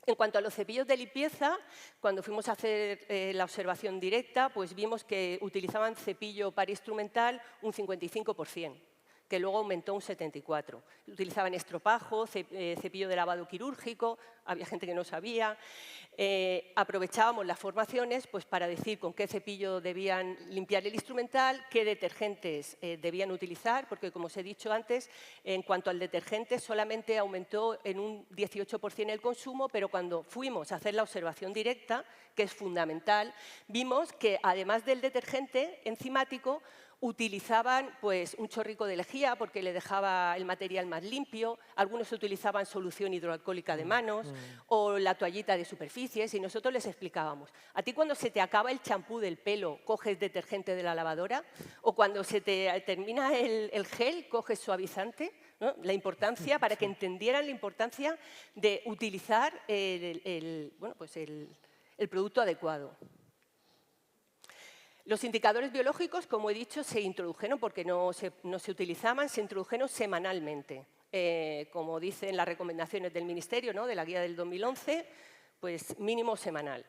En cuanto a los cepillos de limpieza, cuando fuimos a hacer la observación directa, pues vimos que utilizaban cepillo parainstrumental un 55%, que luego aumentó un 74%. Utilizaban estropajo, cepillo de lavado quirúrgico, había gente que no sabía. Aprovechábamos las formaciones pues, para decir con qué cepillo debían limpiar el instrumental, qué detergentes debían utilizar, porque como os he dicho antes, en cuanto al detergente solamente aumentó en un 18% el consumo, pero cuando fuimos a hacer la observación directa, que es fundamental, vimos que además del detergente enzimático, utilizaban pues, un chorrico de lejía porque le dejaba el material más limpio, algunos utilizaban solución hidroalcohólica de manos o la toallita de superficies y nosotros les explicábamos, ¿a ti cuando se te acaba el champú del pelo coges detergente de la lavadora? ¿O cuando se te termina el gel coges suavizante? ¿No? La importancia, para que entendieran la importancia de utilizar el producto adecuado. Los indicadores biológicos, como he dicho, se introdujeron porque no se utilizaban, se introdujeron semanalmente. Como dicen las recomendaciones del Ministerio, ¿no? De la guía del 2011, pues mínimo semanal.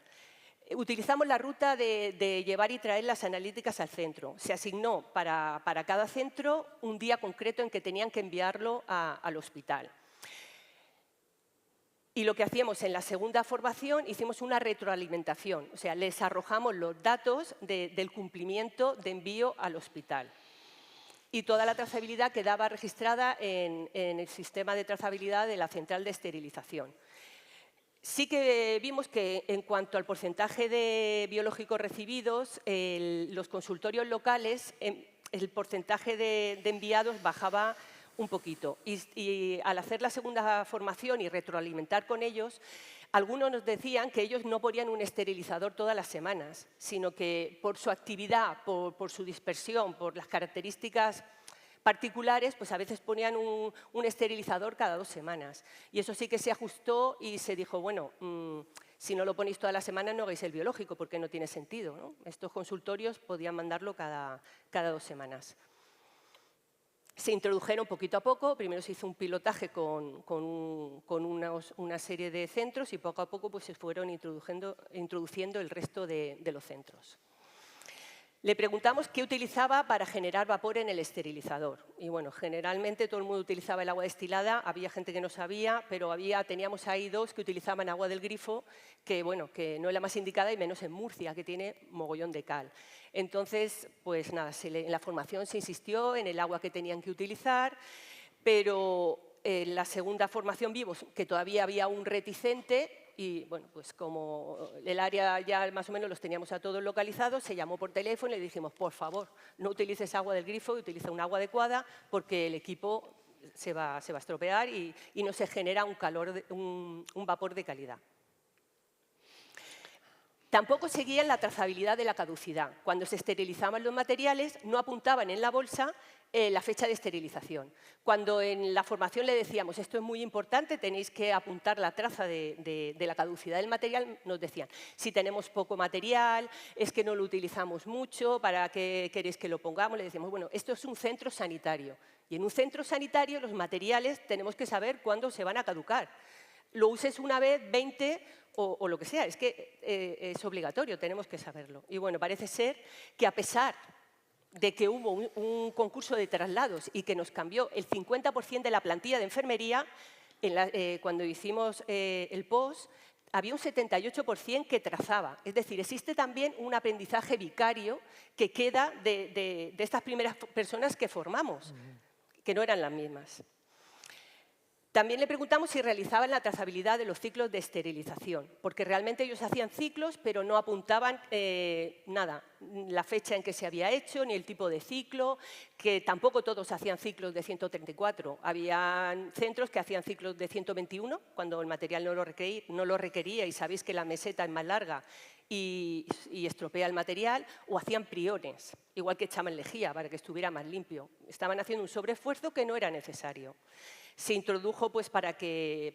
Utilizamos la ruta de llevar y traer las analíticas al centro. Se asignó para cada centro un día concreto en que tenían que enviarlo al hospital. Y lo que hacíamos en la segunda formación, hicimos una retroalimentación, o sea, les arrojamos los datos del cumplimiento de envío al hospital. Y toda la trazabilidad quedaba registrada en el sistema de trazabilidad de la central de esterilización. Sí que vimos que en cuanto al porcentaje de biológicos recibidos, los consultorios locales, el porcentaje de enviados bajaba un poquito. Y al hacer la segunda formación y retroalimentar con ellos, algunos nos decían que ellos no ponían un esterilizador todas las semanas, sino que por su actividad, por su dispersión, por las características particulares, pues a veces ponían un esterilizador cada 2 semanas. Y eso sí que se ajustó y se dijo, bueno, si no lo ponéis todas las semanas no hagáis el biológico porque no tiene sentido, ¿no? Estos consultorios podían mandarlo cada 2 semanas. Se introdujeron poquito a poco, primero se hizo un pilotaje con una serie de centros y poco a poco pues, se fueron introduciendo el resto de los centros. Le preguntamos qué utilizaba para generar vapor en el esterilizador. Y bueno, generalmente todo el mundo utilizaba el agua destilada, había gente que no sabía, pero teníamos ahí 2 que utilizaban agua del grifo, que bueno, que no es la más indicada y menos en Murcia, que tiene mogollón de cal. Entonces, pues nada, en la formación se insistió en el agua que tenían que utilizar, pero en la segunda formación vimos que todavía había un reticente. Y bueno, pues como el área ya más o menos los teníamos a todos localizados, se llamó por teléfono y le dijimos, por favor, no utilices agua del grifo, utiliza un agua adecuada porque el equipo se va a estropear y no se genera un vapor de calidad. Tampoco seguían la trazabilidad de la caducidad. Cuando se esterilizaban los materiales, no apuntaban en la bolsa la fecha de esterilización. Cuando en la formación le decíamos, esto es muy importante, tenéis que apuntar la traza de la caducidad del material, nos decían, si tenemos poco material, es que no lo utilizamos mucho, ¿para qué queréis que lo pongamos? Le decíamos, bueno, esto es un centro sanitario. Y en un centro sanitario los materiales tenemos que saber cuándo se van a caducar. Lo uses una vez, 20 o lo que sea, es que es obligatorio, tenemos que saberlo. Y bueno, parece ser que a pesar de que hubo un concurso de traslados y que nos cambió el 50% de la plantilla de enfermería, cuando hicimos el POS, había un 78% que trazaba. Es decir, existe también un aprendizaje vicario que queda de estas primeras personas que formamos, que no eran las mismas. También le preguntamos si realizaban la trazabilidad de los ciclos de esterilización, porque realmente ellos hacían ciclos, pero no apuntaban nada, la fecha en que se había hecho, ni el tipo de ciclo, que tampoco todos hacían ciclos de 134. Había centros que hacían ciclos de 121, cuando el material no lo requería y sabéis que la meseta es más larga y estropea el material, o hacían priones, igual que echaban lejía para que estuviera más limpio. Estaban haciendo un sobreesfuerzo que no era necesario. Se introdujo, pues, para que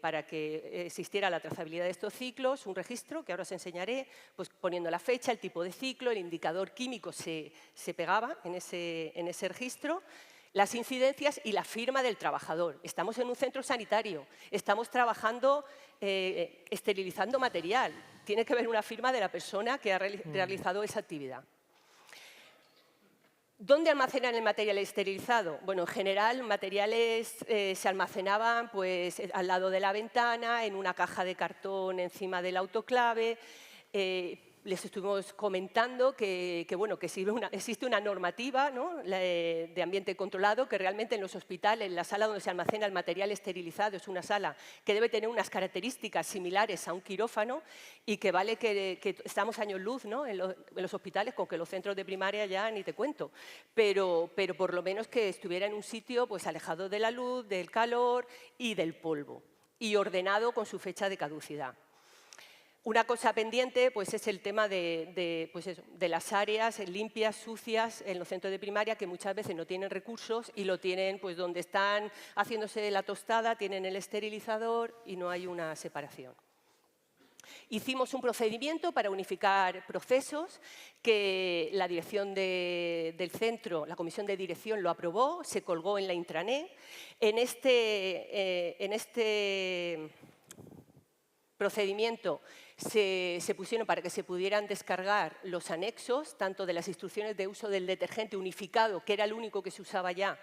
existiera la trazabilidad de estos ciclos, un registro que ahora os enseñaré, pues, poniendo la fecha, el tipo de ciclo, el indicador químico se pegaba en ese registro, las incidencias y la firma del trabajador. Estamos en un centro sanitario, estamos trabajando, esterilizando material. Tiene que haber una firma de la persona que ha realizado esa actividad. ¿Dónde almacenan el material esterilizado? Bueno, en general, materiales se almacenaban pues, al lado de la ventana, en una caja de cartón encima del autoclave. Les estuvimos comentando que existe una normativa, ¿no?, de ambiente controlado, que realmente en los hospitales, la sala donde se almacena el material esterilizado es una sala que debe tener unas características similares a un quirófano y que vale que estamos años luz, ¿no?, en los hospitales, con que los centros de primaria ya ni te cuento, pero por lo menos que estuviera en un sitio pues, alejado de la luz, del calor y del polvo y ordenado con su fecha de caducidad. Una cosa pendiente pues, es el tema de las áreas limpias, sucias, en los centros de primaria, que muchas veces no tienen recursos y lo tienen pues, donde están haciéndose la tostada, tienen el esterilizador y no hay una separación. Hicimos un procedimiento para unificar procesos que la dirección del centro, la comisión de dirección lo aprobó, se colgó en la intranet. En este procedimiento se pusieron para que se pudieran descargar los anexos, tanto de las instrucciones de uso del detergente unificado, que era el único que se usaba ya,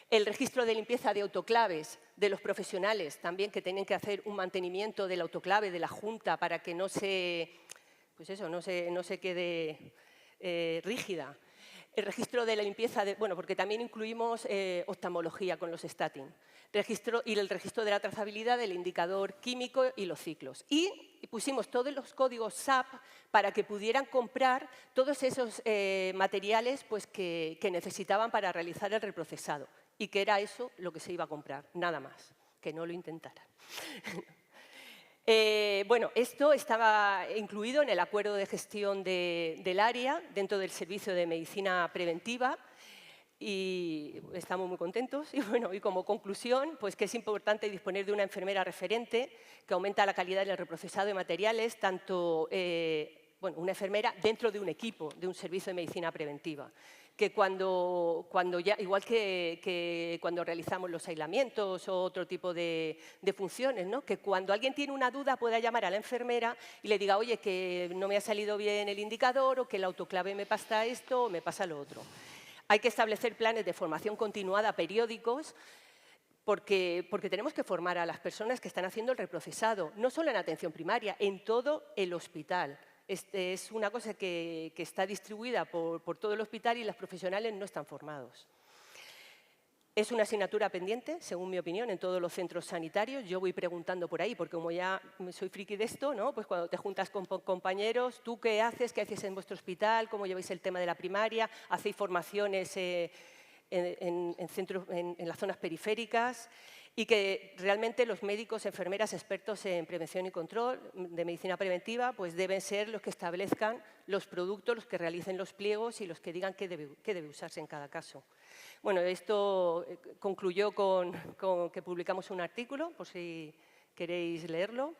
el registro de limpieza de autoclaves de los profesionales, también que tienen que hacer un mantenimiento del autoclave, de la junta, para que no se quede rígida. El registro de la limpieza, porque también incluimos oftalmología con los statin. Y el registro de la trazabilidad del indicador químico y los ciclos. Y pusimos todos los códigos SAP para que pudieran comprar todos esos materiales pues, que necesitaban para realizar el reprocesado. Y que era eso lo que se iba a comprar, nada más, que no lo intentaran. Esto estaba incluido en el acuerdo de gestión del área dentro del servicio de medicina preventiva y estamos muy contentos. Y como conclusión, pues que es importante disponer de una enfermera referente que aumenta la calidad del reprocesado de materiales, tanto una enfermera dentro de un equipo, de un servicio de medicina preventiva. que igual que cuando realizamos los aislamientos o otro tipo de funciones, ¿no? Que cuando alguien tiene una duda pueda llamar a la enfermera y le diga, oye, que no me ha salido bien el indicador o que el autoclave me pasa esto o me pasa lo otro. Hay que establecer planes de formación continuada periódicos porque tenemos que formar a las personas que están haciendo el reprocesado, no solo en atención primaria, en todo el hospital. Es una cosa que está distribuida por todo el hospital y los profesionales no están formados. Es una asignatura pendiente, según mi opinión, en todos los centros sanitarios. Yo voy preguntando por ahí, porque como ya soy friki de esto, ¿no? Pues cuando te juntas con compañeros, ¿tú qué haces? ¿Qué hacéis en vuestro hospital? ¿Cómo lleváis el tema de la primaria? ¿Hacéis formaciones en las zonas periféricas? Y que realmente los médicos, enfermeras, expertos en prevención y control de medicina preventiva, pues deben ser los que establezcan los productos, los que realicen los pliegos y los que digan qué debe usarse en cada caso. Bueno, esto concluyó con que publicamos un artículo, por si queréis leerlo,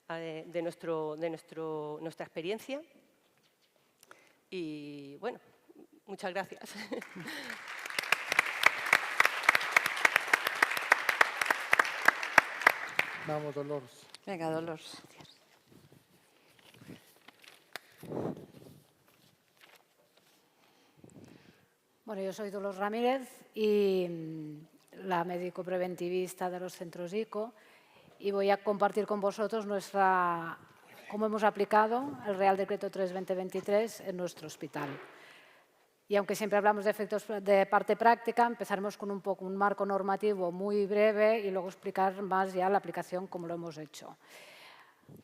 de nuestra experiencia. Y bueno, muchas gracias. Vamos, Dolores. Venga, Dolores. Bueno, yo soy Dolores Ramírez y la médico preventivista de los centros ICO y voy a compartir con vosotros cómo hemos aplicado el Real Decreto 3/2023 en nuestro hospital. Y aunque siempre hablamos de efectos de parte práctica, empezaremos con un marco normativo muy breve y luego explicar más ya la aplicación, cómo lo hemos hecho.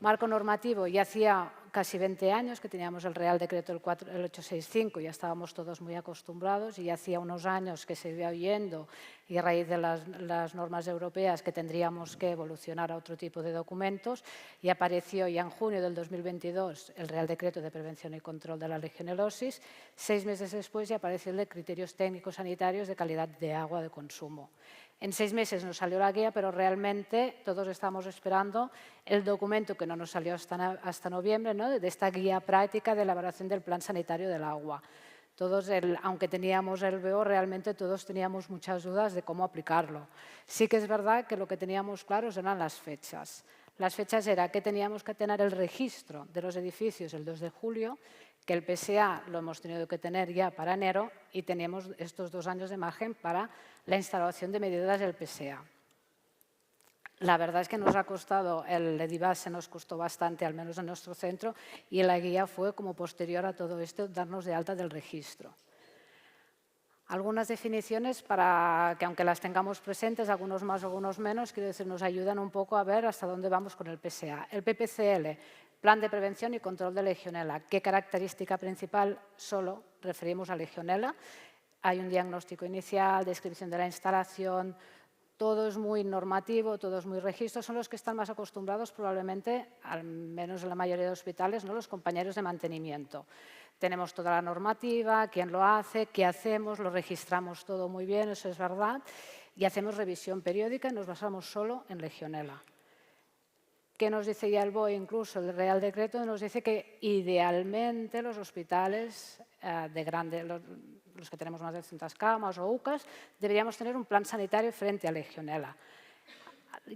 Marco normativo, ya hacía casi 20 años que teníamos el Real Decreto el 865, ya estábamos todos muy acostumbrados y ya hacía unos años que se iba oyendo y a raíz de las normas europeas que tendríamos que evolucionar a otro tipo de documentos y apareció ya en junio del 2022 el Real Decreto de Prevención y Control de la Legionelosis. 6 meses después ya apareció el de Criterios Técnicos Sanitarios de Calidad de Agua de Consumo. En 6 meses nos salió la guía, pero realmente todos estamos esperando el documento que no nos salió hasta noviembre, ¿no? De esta guía práctica de elaboración del Plan Sanitario del Agua. Todos, aunque teníamos el BO, realmente todos teníamos muchas dudas de cómo aplicarlo. Sí que es verdad que lo que teníamos claros eran las fechas. Las fechas era que teníamos que tener el registro de los edificios el 2 de julio, que el PSA lo hemos tenido que tener ya para enero y teníamos estos 2 años de margen para la instalación de medidas del PSA. La verdad es que nos ha costado, el EDIVAS se nos costó bastante, al menos en nuestro centro, y la guía fue como posterior a todo esto, darnos de alta del registro. Algunas definiciones para que, aunque las tengamos presentes, algunos más, algunos menos, quiero decir, nos ayudan un poco a ver hasta dónde vamos con el PSA. El PPCL, Plan de Prevención y Control de Legionela. ¿Qué característica principal? Solo referimos a Legionela. Hay un diagnóstico inicial, descripción de la instalación, todo es muy normativo, todo es muy registro. Son los que están más acostumbrados probablemente, al menos en la mayoría de hospitales, ¿no? Los compañeros de mantenimiento. Tenemos toda la normativa, quién lo hace, qué hacemos, lo registramos todo muy bien, eso es verdad, y hacemos revisión periódica y nos basamos solo en Legionela. ¿Qué nos dice ya el BOE? Incluso el Real Decreto nos dice que idealmente los hospitales los que tenemos más de 200 camas o UCAs, deberíamos tener un plan sanitario frente a Legionela.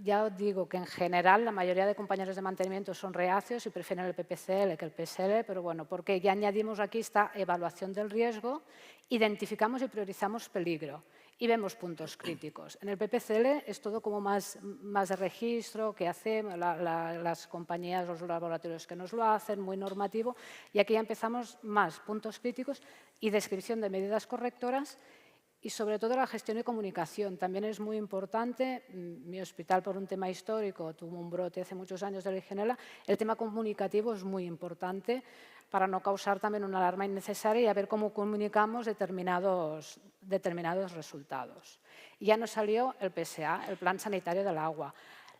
Ya os digo que en general la mayoría de compañeros de mantenimiento son reacios y prefieren el PPCL que el PSL, pero bueno, porque ya añadimos aquí esta evaluación del riesgo, identificamos y priorizamos peligro y vemos puntos críticos. En el PPCL es todo como más de registro, que hacemos las compañías, los laboratorios que nos lo hacen, muy normativo, y aquí ya empezamos más puntos críticos y descripción de medidas correctoras y sobre todo la gestión y comunicación. También es muy importante, mi hospital por un tema histórico tuvo un brote hace muchos años de Legionela, el tema comunicativo es muy importante para no causar también una alarma innecesaria y a ver cómo comunicamos determinados resultados. Y ya nos salió el PSA, el Plan Sanitario del Agua.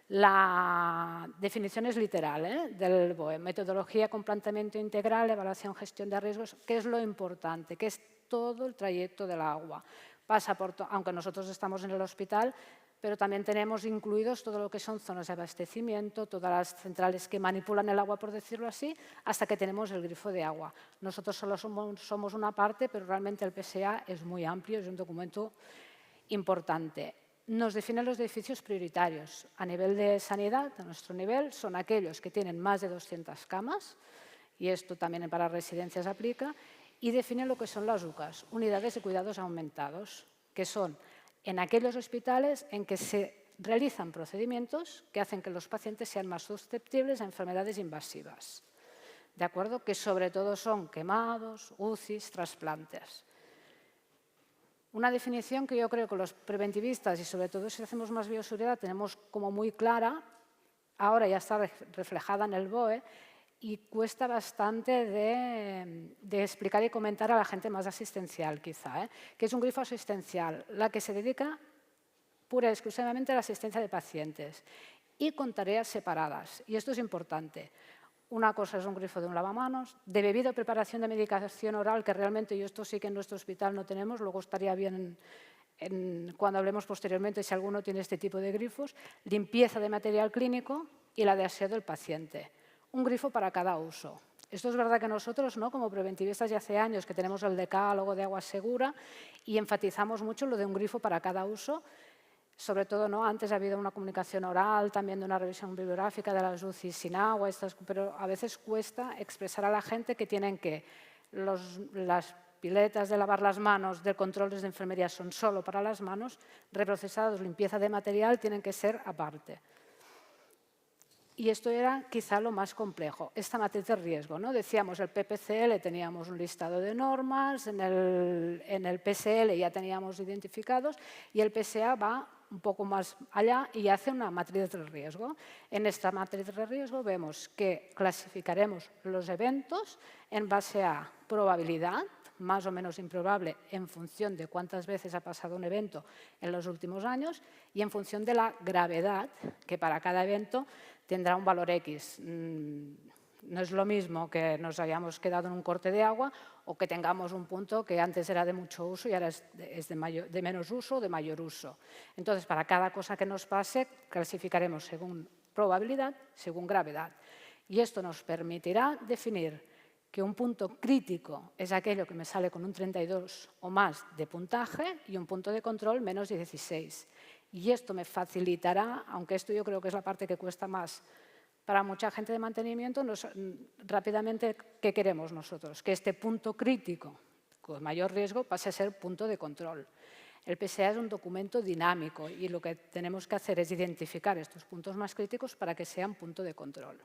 La definición es literal del BOE, metodología con planteamiento integral, evaluación, gestión de riesgos, que es lo importante, que es todo el trayecto del agua. pasa por, aunque nosotros estamos en el hospital, pero también tenemos incluidos todo lo que son zonas de abastecimiento, todas las centrales que manipulan el agua, por decirlo así, hasta que tenemos el grifo de agua. Nosotros solo somos una parte, pero realmente el PSA es muy amplio, es un documento importante. Nos define los edificios prioritarios. A nivel de sanidad, a nuestro nivel, son aquellos que tienen más de 200 camas, y esto también para residencias aplica, y define lo que son las UCAs, unidades de cuidados aumentados, que son en aquellos hospitales en que se realizan procedimientos que hacen que los pacientes sean más susceptibles a enfermedades invasivas, ¿de acuerdo? Que sobre todo son quemados, UCIs, trasplantes. Una definición que yo creo que los preventivistas, y sobre todo si hacemos más bioseguridad, tenemos como muy clara, ahora ya está reflejada en el BOE, y cuesta bastante de explicar y comentar a la gente más asistencial, quizá, que es un grifo asistencial, la que se dedica pura y exclusivamente a la asistencia de pacientes y con tareas separadas. Y esto es importante. Una cosa es un grifo de un lavamanos, de bebida o preparación de medicación oral, que realmente, y esto sí que en nuestro hospital no tenemos, luego estaría bien cuando hablemos posteriormente si alguno tiene este tipo de grifos, limpieza de material clínico y la de aseo del paciente. Un grifo para cada uso. Esto es verdad que nosotros, ¿no?, como preventivistas, ya hace años que tenemos el decálogo de agua segura y enfatizamos mucho lo de un grifo para cada uso. Sobre todo, ¿no?, antes ha habido una comunicación oral, también de una revisión bibliográfica de las UCI sin agua, pero a veces cuesta expresar a la gente que tienen que las piletas de lavar las manos, de controles de enfermería son solo para las manos, reprocesados, limpieza de material, tienen que ser aparte. Y esto era quizá lo más complejo, esta matriz de riesgo, ¿no? Decíamos, el PPCL teníamos un listado de normas, en el PSL ya teníamos identificados y el PSA va un poco más allá y hace una matriz de riesgo. En esta matriz de riesgo vemos que clasificaremos los eventos en base a probabilidad, más o menos improbable en función de cuántas veces ha pasado un evento en los últimos años y en función de la gravedad, que para cada evento tendrá un valor X. No es lo mismo que nos hayamos quedado en un corte de agua o que tengamos un punto que antes era de mucho uso y ahora es de menos uso o de mayor uso. Entonces, para cada cosa que nos pase, clasificaremos según probabilidad, según gravedad. Y esto nos permitirá definir que un punto crítico es aquello que me sale con un 32 o más de puntaje y un punto de control menos de 16. Y esto me facilitará, aunque esto yo creo que es la parte que cuesta más para mucha gente de mantenimiento, rápidamente, ¿qué queremos nosotros? Que este punto crítico con mayor riesgo pase a ser punto de control. El PSA es un documento dinámico y lo que tenemos que hacer es identificar estos puntos más críticos para que sean punto de control.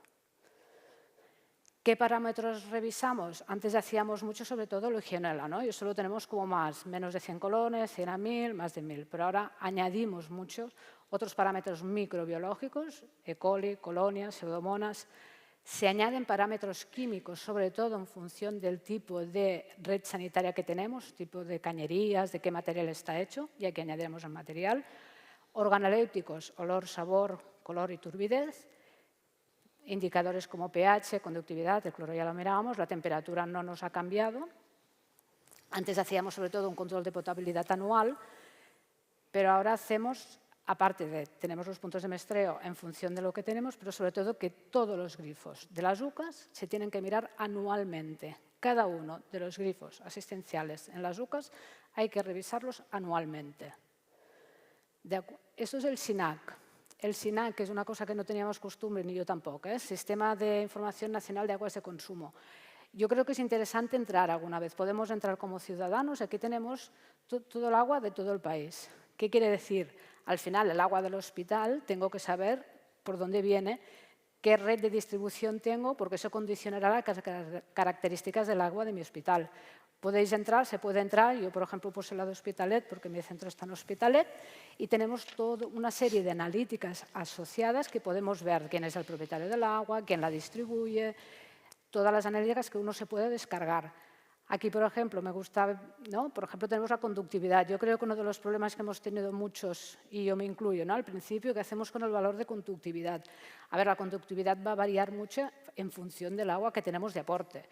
¿Qué parámetros revisamos? Antes hacíamos mucho, sobre todo, Legionella, ¿no? Y eso lo tenemos como más, menos de 100 colones, 100 a 1000, más de 1000. Pero ahora añadimos muchos otros parámetros microbiológicos, E. coli, colonias, pseudomonas. Se añaden parámetros químicos, sobre todo en función del tipo de red sanitaria que tenemos, tipo de cañerías, de qué material está hecho, y aquí añadiremos el material. Organolépticos, olor, sabor, color y turbidez. Indicadores como pH, conductividad, el cloro ya lo mirábamos, la temperatura no nos ha cambiado. Antes hacíamos sobre todo un control de potabilidad anual, pero ahora hacemos, aparte de, tenemos los puntos de muestreo en función de lo que tenemos, pero sobre todo que todos los grifos de las UCAs se tienen que mirar anualmente. Cada uno de los grifos asistenciales en las UCAs hay que revisarlos anualmente. Esto es el SINAC. El SINAC, que es una cosa que no teníamos costumbre, ni yo tampoco, Sistema de Información Nacional de Aguas de Consumo. Yo creo que es interesante entrar alguna vez. Podemos entrar como ciudadanos. Aquí tenemos todo el agua de todo el país. ¿Qué quiere decir? Al final, el agua del hospital, tengo que saber por dónde viene, qué red de distribución tengo, porque eso condicionará las características del agua de mi hospital. Podéis entrar, se puede entrar. Yo, por ejemplo, puse la de Hospitalet porque mi centro está en Hospitalet y tenemos toda una serie de analíticas asociadas que podemos ver quién es el propietario del agua, quién la distribuye, todas las analíticas que uno se puede descargar. Aquí, por ejemplo, me gusta, ¿no? Por ejemplo, tenemos la conductividad. Yo creo que uno de los problemas que hemos tenido muchos, y yo me incluyo, ¿no?, al principio, ¿qué hacemos con el valor de conductividad? A ver, la conductividad va a variar mucho en función del agua que tenemos de aporte.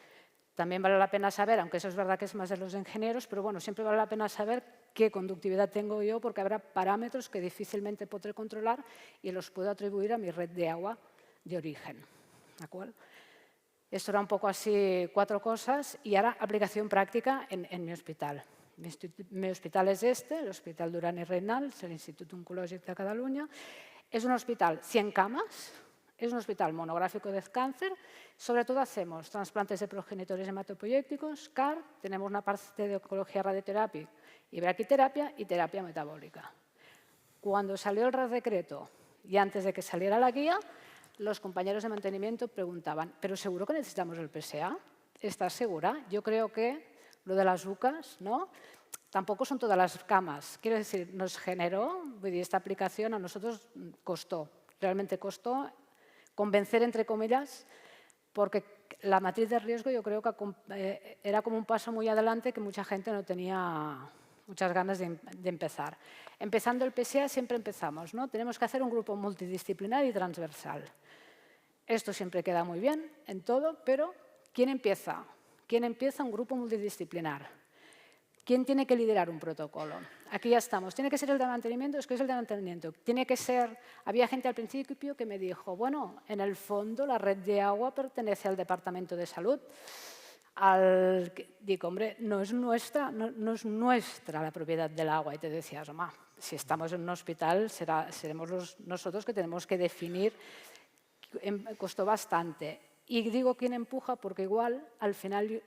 También vale la pena saber, aunque eso es verdad que es más de los ingenieros, pero bueno, siempre vale la pena saber qué conductividad tengo yo, porque habrá parámetros que difícilmente podré controlar y los puedo atribuir a mi red de agua de origen. ¿De acuerdo? Esto era un poco así 4 cosas y ahora aplicación práctica en mi hospital. Mi hospital és l'Hospital Duran i Reynal, és l'Institut Oncològic de Catalunya. Es un hospital 100 camas, es un hospital monográfico de cáncer. Sobre todo hacemos trasplantes de progenitores hematopoyécticos, CAR, tenemos una parte de oncología radioterapia y braquiterapia y terapia metabólica. Cuando salió el Real Decreto y antes de que saliera la guía, los compañeros de mantenimiento preguntaban, ¿pero seguro que necesitamos el PSA? ¿Estás segura? Yo creo que lo de las UCAs, ¿no? Tampoco son todas las camas. Quiero decir, nos generó, esta aplicación a nosotros costó, realmente costó convencer, entre comillas, porque la matriz de riesgo yo creo que era como un paso muy adelante que mucha gente no tenía muchas ganas de empezar. Empezando el PSA siempre empezamos, ¿no? Tenemos que hacer un grupo multidisciplinar y transversal. Esto siempre queda muy bien en todo, pero ¿quién empieza? ¿Quién empieza un grupo multidisciplinar? ¿Quién tiene que liderar un protocolo? Aquí ya estamos. ¿Tiene que ser el de mantenimiento? Es que es el de mantenimiento. Tiene que ser... Había gente al principio que me dijo, bueno, en el fondo la red de agua pertenece al Departamento de Salud. Digo, hombre, no es nuestra la propiedad del agua. Y te decías, mamá, si estamos en un hospital seremos nosotros que tenemos que definir. Costó bastante. Y digo quién empuja porque igual al final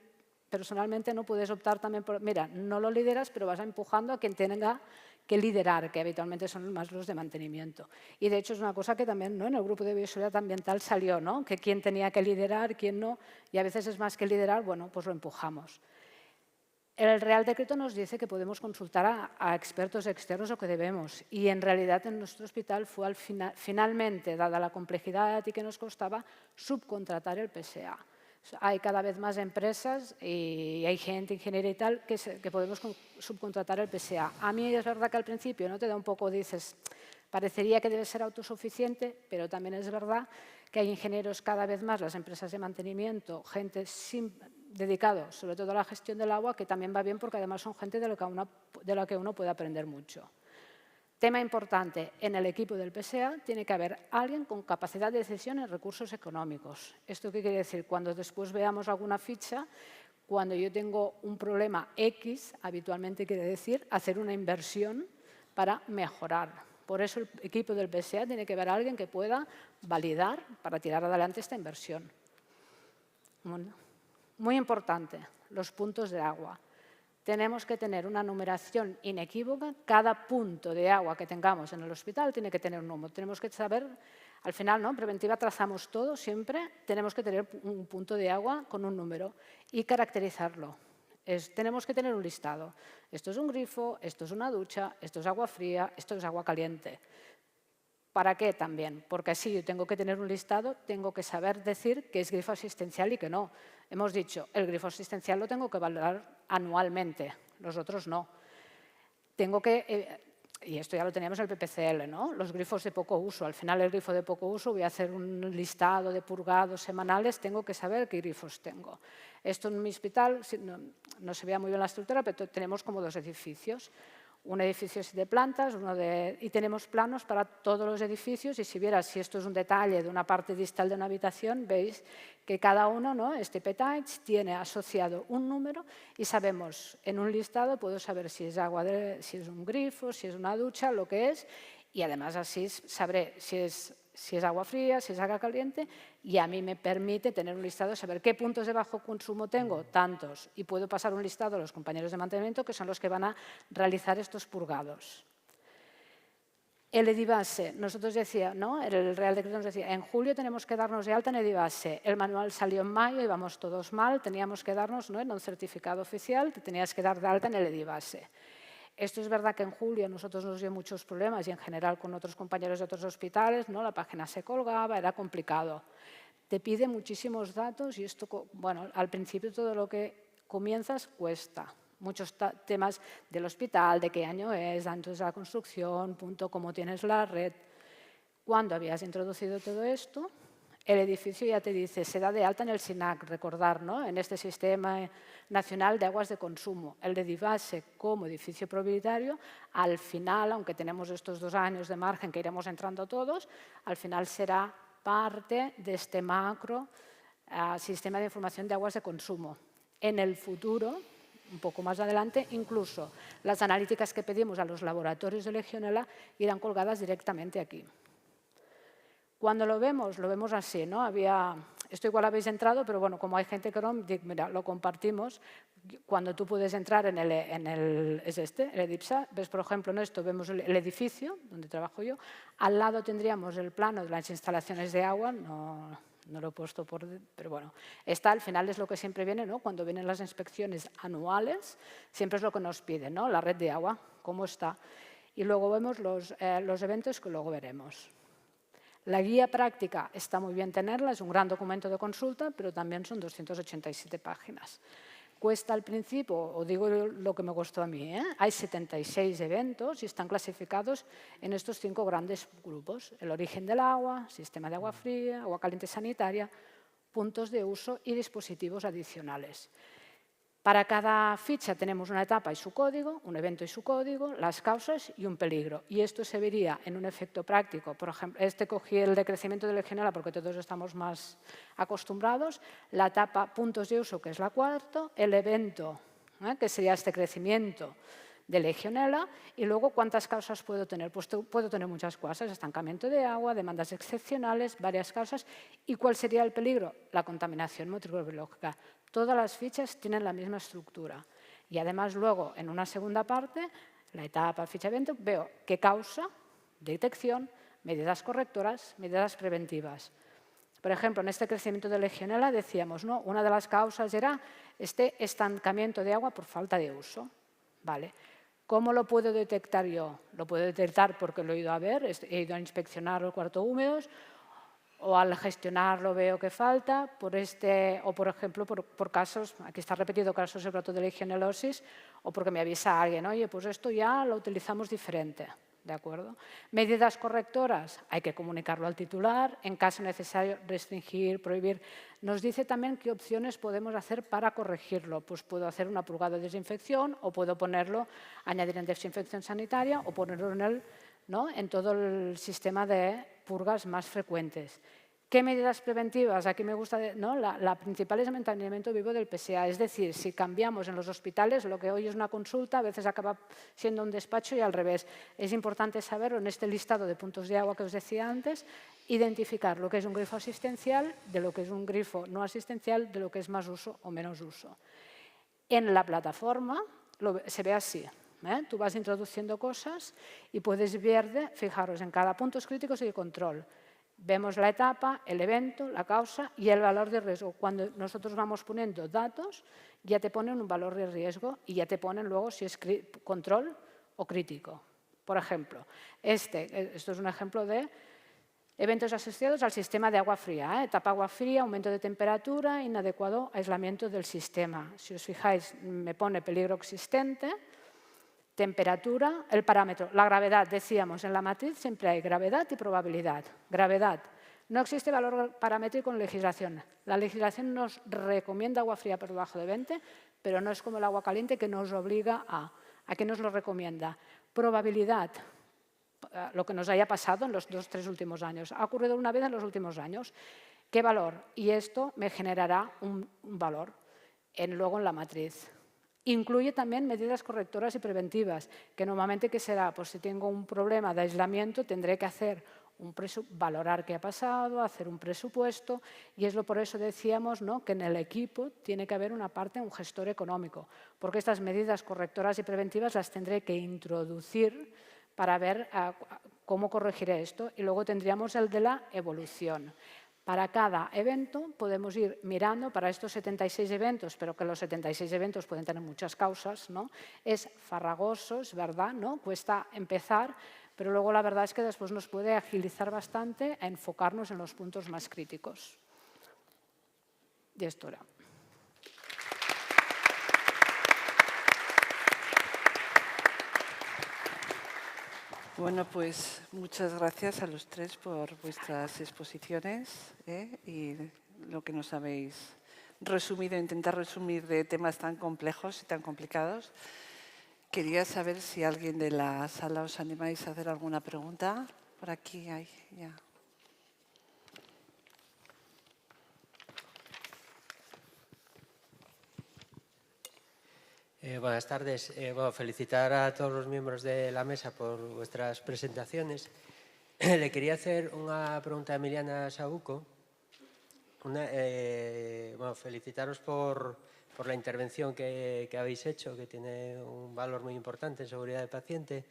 personalmente no puedes optar también por, mira, no lo lideras, pero vas empujando a quien tenga que liderar, que habitualmente son más los de mantenimiento. Y de hecho es una cosa que también, ¿no?, en el grupo de bioseguridad ambiental salió, ¿no?, que quién tenía que liderar, quién no, y a veces es más que liderar, bueno, pues lo empujamos. El Real Decreto nos dice que podemos consultar a expertos externos o que debemos, y en realidad en nuestro hospital fue finalmente, dada la complejidad y que nos costaba, subcontratar el PSA. Hay cada vez más empresas y hay gente, ingeniería y tal, que podemos subcontratar el PSA. A mí es verdad que al principio no te da un poco, dices, parecería que debe ser autosuficiente, pero también es verdad que hay ingenieros cada vez más, las empresas de mantenimiento, gente dedicado sobre todo a la gestión del agua, que también va bien porque además son gente de la que uno puede aprender mucho. Tema importante, en el equipo del PSA tiene que haber alguien con capacidad de decisión en recursos económicos. ¿Esto qué quiere decir? Cuando después veamos alguna ficha, cuando yo tengo un problema X, habitualmente quiere decir hacer una inversión para mejorar. Por eso el equipo del PSA tiene que haber alguien que pueda validar para tirar adelante esta inversión. Muy importante, los puntos de agua. Tenemos que tener una numeración inequívoca. Cada punto de agua que tengamos en el hospital tiene que tener un número. Tenemos que saber, al final, ¿no?, en preventiva trazamos todo, siempre tenemos que tener un punto de agua con un número y caracterizarlo. Tenemos que tener un listado. Esto es un grifo, esto es una ducha, esto es agua fría, esto es agua caliente. ¿Para qué también? Porque así yo tengo que tener un listado, tengo que saber decir qué es grifo asistencial y qué no. Hemos dicho, el grifo asistencial lo tengo que valorar anualmente, los otros no. Tengo que, y esto ya lo teníamos en el PPCL, ¿no?, los grifos de poco uso. Al final el grifo de poco uso, voy a hacer un listado de purgados semanales, tengo que saber qué grifos tengo. Esto en mi hospital, no se veía muy bien la estructura, pero tenemos como 2 edificios. Un edificio es de plantas y tenemos planos para todos los edificios, y si vieras, si esto es un detalle de una parte distal de una habitación, veis que cada uno, ¿no?, este petage tiene asociado un número y sabemos, en un listado puedo saber si es agua, si es un grifo, si es una ducha, lo que es, y además así sabré si es agua fría, si es agua caliente, y a mí me permite tener un listado, saber qué puntos de bajo consumo tengo, tantos, y puedo pasar un listado a los compañeros de mantenimiento, que son los que van a realizar estos purgados. El EDIBASE, nosotros decía, ¿no?, el Real Decreto nos decía, en julio tenemos que darnos de alta en EDIBASE. El manual salió en mayo, íbamos todos mal, teníamos que darnos, ¿no?, en un certificado oficial, te tenías que dar de alta en el EDIBASE. Esto es verdad que en julio a nosotros nos dio muchos problemas y en general con otros compañeros de otros hospitales, ¿no?, la página se colgaba, era complicado. Te pide muchísimos datos y esto, bueno, al principio todo lo que comienzas cuesta. Muchos temas del hospital, de qué año es, antes de la construcción, punto, cómo tienes la red. Cuando habías introducido todo esto, El edificio ya te dice, se da de alta en el SINAC, recordar, ¿no? En este Sistema Nacional de Aguas de Consumo. El de Divase como edificio propietario, al final, aunque tenemos estos 2 años de margen que iremos entrando todos, al final será parte de este macro Sistema de Información de Aguas de Consumo. En el futuro, un poco más adelante, incluso las analíticas que pedimos a los laboratorios de Legionella irán colgadas directamente aquí. Cuando lo vemos así, ¿no? Esto igual habéis entrado, pero bueno, como hay gente que no, mira, lo compartimos. Cuando tú puedes entrar en el EDIPSA, ves, por ejemplo, en esto vemos el edificio donde trabajo yo. Al lado tendríamos el plano de las instalaciones de agua, no lo he puesto pero bueno, está, al final es lo que siempre viene, ¿no? Cuando vienen las inspecciones anuales, siempre es lo que nos piden, ¿no? La red de agua, cómo está. Y luego vemos los eventos que luego veremos. La guía práctica está muy bien tenerla, es un gran documento de consulta, pero también son 287 páginas. Cuesta al principio, os digo lo que me costó a mí, hay 76 eventos y están clasificados en estos 5 grandes grupos. El origen del agua, sistema de agua fría, agua caliente sanitaria, puntos de uso y dispositivos adicionales. Para cada ficha tenemos una etapa y su código, un evento y su código, las causas y un peligro. Y esto se vería en un efecto práctico. Por ejemplo, cogí el de crecimiento de Legionella porque todos estamos más acostumbrados. La etapa puntos de uso, que es la cuarta. El evento, que sería este crecimiento de Legionella. Y luego, ¿cuántas causas puedo tener? Pues puedo tener muchas cosas. Estancamiento de agua, demandas excepcionales, varias causas. ¿Y cuál sería el peligro? La contaminación microbiológica. Todas las fichas tienen la misma estructura. Y además luego, en una segunda parte, la etapa ficha-evento, veo qué causa, detección, medidas correctoras, medidas preventivas. Por ejemplo, en este crecimiento de Legionella decíamos, ¿no? Una de las causas era este estancamiento de agua por falta de uso. ¿Vale? ¿Cómo lo puedo detectar yo? Lo puedo detectar porque lo he ido a ver, he ido a inspeccionar los cuartos húmedos, o al gestionarlo veo que falta, o por ejemplo, por casos, aquí está repetido casos sobre todo de legionelosis, o porque me avisa alguien, oye, pues esto ya lo utilizamos diferente, ¿de acuerdo? Medidas correctoras, hay que comunicarlo al titular, en caso necesario restringir, prohibir. Nos dice también qué opciones podemos hacer para corregirlo, pues puedo hacer una purgada de desinfección, o puedo ponerlo, añadir en desinfección sanitaria, o ponerlo en todo el sistema de purgas más frecuentes. ¿Qué medidas preventivas? Aquí me gusta, ¿no? La principal es el mantenimiento vivo del PSA, es decir, si cambiamos en los hospitales, lo que hoy es una consulta, a veces acaba siendo un despacho y al revés. Es importante saberlo en este listado de puntos de agua que os decía antes, identificar lo que es un grifo asistencial, de lo que es un grifo no asistencial, de lo que es más uso o menos uso. En la plataforma se ve así. Tú vas introduciendo cosas y puedes ver, fijaros, en cada puntos críticos y de control. Vemos la etapa, el evento, la causa y el valor de riesgo. Cuando nosotros vamos poniendo datos, ya te ponen un valor de riesgo y ya te ponen luego si es control o crítico. Por ejemplo, esto es un ejemplo de eventos asociados al sistema de agua fría. Etapa agua fría, aumento de temperatura, inadecuado aislamiento del sistema. Si os fijáis, me pone peligro existente. Temperatura, el parámetro, la gravedad, decíamos, en la matriz siempre hay gravedad y probabilidad. Gravedad, no existe valor paramétrico en legislación. La legislación nos recomienda agua fría por debajo de 20, pero no es como el agua caliente que nos obliga a qué nos lo recomienda. Probabilidad, lo que nos haya pasado en los 2-3 últimos años. Ha ocurrido una vez en los últimos años. ¿Qué valor? Y esto me generará un valor luego en la matriz. Incluye también medidas correctoras y preventivas, que normalmente, ¿qué será? Pues si tengo un problema de aislamiento, tendré que hacer valorar qué ha pasado, hacer un presupuesto, y por eso decíamos, ¿no?, que en el equipo tiene que haber una parte, un gestor económico, porque estas medidas correctoras y preventivas las tendré que introducir para ver cómo corregiré esto, y luego tendríamos el de la evolución. Para cada evento podemos ir mirando, para estos 76 eventos, pero que los 76 eventos pueden tener muchas causas, ¿no? Es farragoso, es verdad, ¿no? Cuesta empezar, pero luego la verdad es que después nos puede agilizar bastante a enfocarnos en los puntos más críticos. Y esto era. Bueno, pues muchas gracias a los tres por vuestras exposiciones y lo que nos habéis resumido, intentar resumir de temas tan complejos y tan complicados. Quería saber si alguien de la sala os animáis a hacer alguna pregunta. Por aquí hay ya. Buenas tardes. Felicitar a todos los miembros de la mesa por vuestras presentaciones. Le quería hacer una pregunta a Emiliana Sabuco. Felicitaros por la intervención que habéis hecho, que tiene un valor muy importante en seguridad del paciente.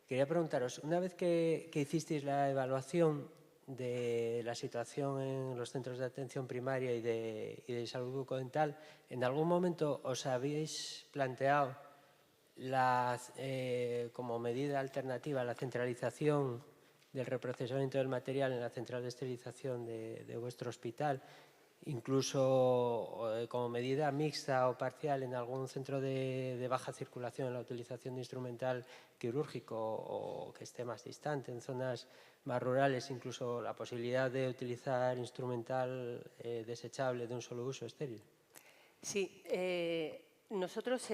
Quería preguntaros, una vez que hicisteis la evaluación de la situación en los centros de atención primaria y de salud bucodental, ¿en algún momento os habéis planteado como medida alternativa la centralización del reprocesamiento del material en la central de esterilización de vuestro hospital, incluso como medida mixta o parcial en algún centro de baja circulación en la utilización de instrumental quirúrgico o que esté más distante, en zonas más rurales, incluso la posibilidad de utilizar instrumental desechable de un solo uso estéril? Sí, nosotros,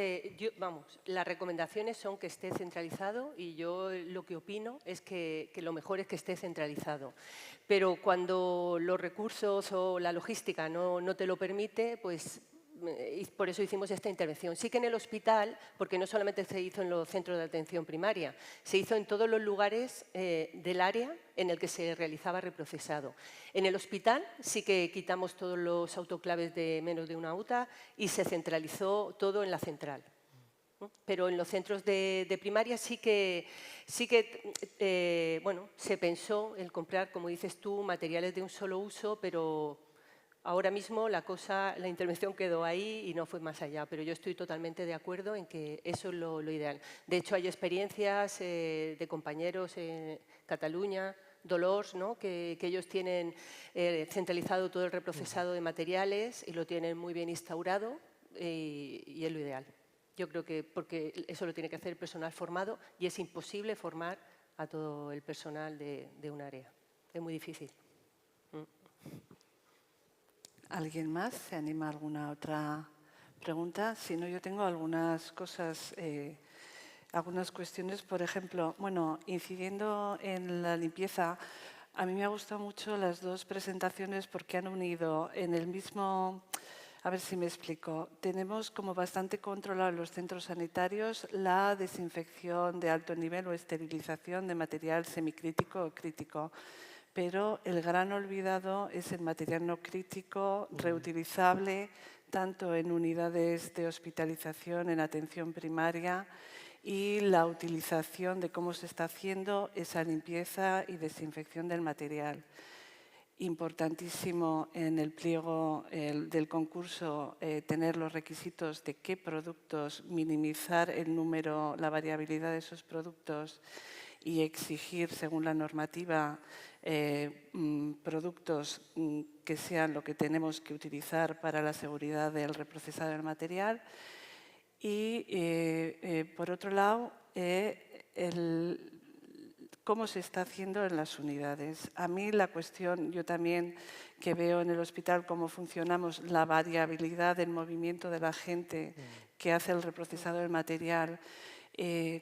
las recomendaciones son que esté centralizado y yo lo que opino es que lo mejor es que esté centralizado. Pero cuando los recursos o la logística no te lo permite, pues por eso hicimos esta intervención. Sí que en el hospital, porque no solamente se hizo en los centros de atención primaria, se hizo en todos los lugares del área en el que se realizaba reprocesado. En el hospital sí que quitamos todos los autoclaves de menos de 1 UTA y se centralizó todo en la central. Pero en los centros de primaria sí que se pensó en comprar, como dices tú, materiales de un solo uso, pero ahora mismo la intervención quedó ahí y no fue más allá, pero yo estoy totalmente de acuerdo en que eso es lo ideal. De hecho, hay experiencias de compañeros en Cataluña, Dolors, ¿no? que ellos tienen centralizado todo el reprocesado de materiales y lo tienen muy bien instaurado y es lo ideal. Yo creo que porque eso lo tiene que hacer el personal formado y es imposible formar a todo el personal de un área. Es muy difícil. ¿Alguien más se anima a alguna otra pregunta? Si no, yo tengo algunas cosas, algunas cuestiones. Por ejemplo, bueno, incidiendo en la limpieza, a mí me han gustado mucho las dos presentaciones porque han unido en el mismo... A ver si me explico. Tenemos como bastante controlado en los centros sanitarios la desinfección de alto nivel o esterilización de material semicrítico o crítico. Pero el gran olvidado es el material no crítico, reutilizable, tanto en unidades de hospitalización, en atención primaria, y la utilización de cómo se está haciendo esa limpieza y desinfección del material. Importantísimo en el pliego del concurso tener los requisitos de qué productos, minimizar el número, la variabilidad de esos productos y exigir, según la normativa, productos que sean lo que tenemos que utilizar para la seguridad del reprocesado del material. Y, por otro lado, cómo se está haciendo en las unidades. A mí la cuestión, yo también que veo en el hospital cómo funcionamos, la variabilidad del movimiento de la gente que hace el reprocesado del material,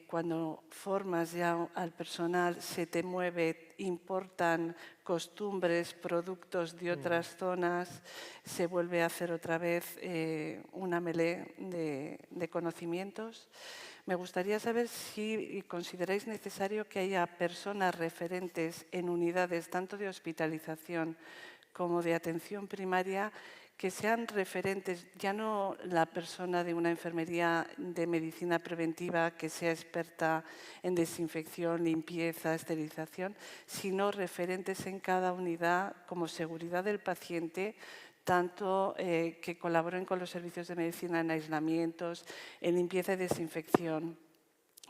cuando formas ya al personal, se te mueve, importan costumbres, productos de otras zonas, se vuelve a hacer otra vez una melé de conocimientos. Me gustaría saber si consideráis necesario que haya personas referentes en unidades tanto de hospitalización como de atención primaria que sean referentes, ya no la persona de una enfermería de medicina preventiva que sea experta en desinfección, limpieza, esterilización, sino referentes en cada unidad como seguridad del paciente, tanto que colaboren con los servicios de medicina en aislamientos, en limpieza y desinfección,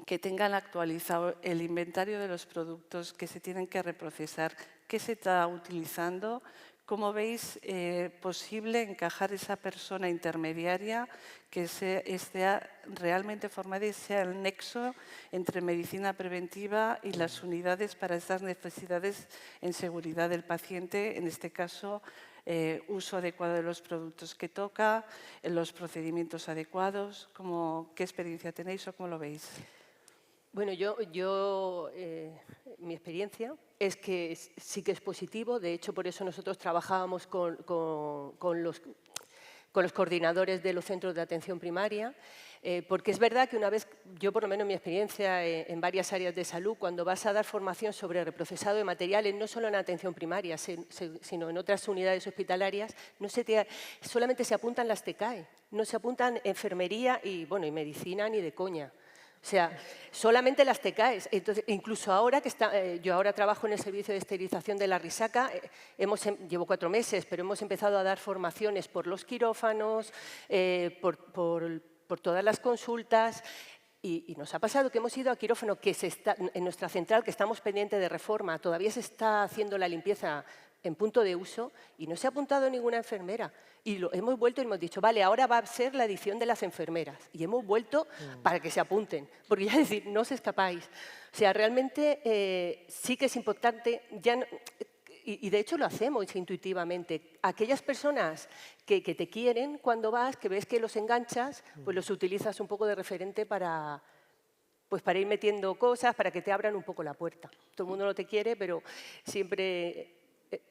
que tengan actualizado el inventario de los productos que se tienen que reprocesar, qué se está utilizando, ¿Cómo veis posible encajar esa persona intermediaria que esté realmente formada y sea el nexo entre medicina preventiva y las unidades para estas necesidades en seguridad del paciente, en este caso, uso adecuado de los productos que toca, los procedimientos adecuados? ¿Qué experiencia tenéis o cómo lo veis? Bueno, mi experiencia es que sí que es positivo. De hecho, por eso nosotros trabajábamos con los coordinadores de los centros de atención primaria, porque es verdad que una vez, yo por lo menos en mi experiencia en varias áreas de salud, cuando vas a dar formación sobre reprocesado de materiales, no solo en atención primaria, sino en otras unidades hospitalarias, solamente se apuntan las TCAE, no se apuntan enfermería y medicina ni de coña. O sea, solamente las TCAEs. Entonces, incluso ahora yo ahora trabajo en el servicio de esterilización de la Risaca, llevo 4 meses, pero hemos empezado a dar formaciones por los quirófanos, por todas las consultas, y nos ha pasado que hemos ido a quirófano, en nuestra central, que estamos pendientes de reforma, todavía se está haciendo la limpieza en punto de uso y no se ha apuntado ninguna enfermera. Y hemos vuelto y hemos dicho, vale, ahora va a ser la edición de las enfermeras. Y hemos vuelto para que se apunten, porque ya decir, no os escapáis. O sea, realmente sí que es importante, y de hecho lo hacemos intuitivamente. Aquellas personas que te quieren cuando vas, que ves que los enganchas, pues los utilizas un poco de referente para ir metiendo cosas, para que te abran un poco la puerta. Todo el mundo no te quiere, pero siempre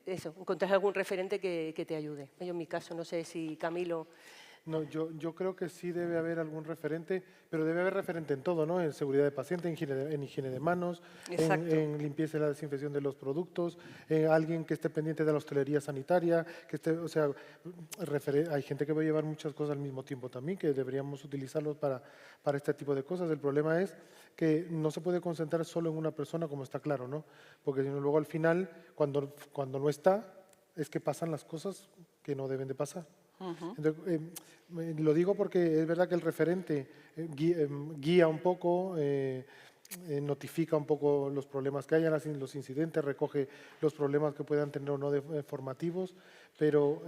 encontrar algún referente que te ayude. Yo en mi caso, no sé si Camilo... No, yo creo que sí debe haber algún referente, pero debe haber referente en todo, ¿no? En seguridad de paciente, en higiene de manos, en limpieza y la desinfección de los productos, alguien que esté pendiente de la hostelería sanitaria, hay gente que va a llevar muchas cosas al mismo tiempo también, que deberíamos utilizarlos para este tipo de cosas. El problema es que no se puede concentrar solo en una persona, como está claro, ¿no? Porque si no, luego al final, cuando no está, es que pasan las cosas que no deben de pasar. Entonces, lo digo porque es verdad que el referente guía un poco, notifica un poco los problemas que haya, los incidentes, recoge los problemas que puedan tener o no formativos, pero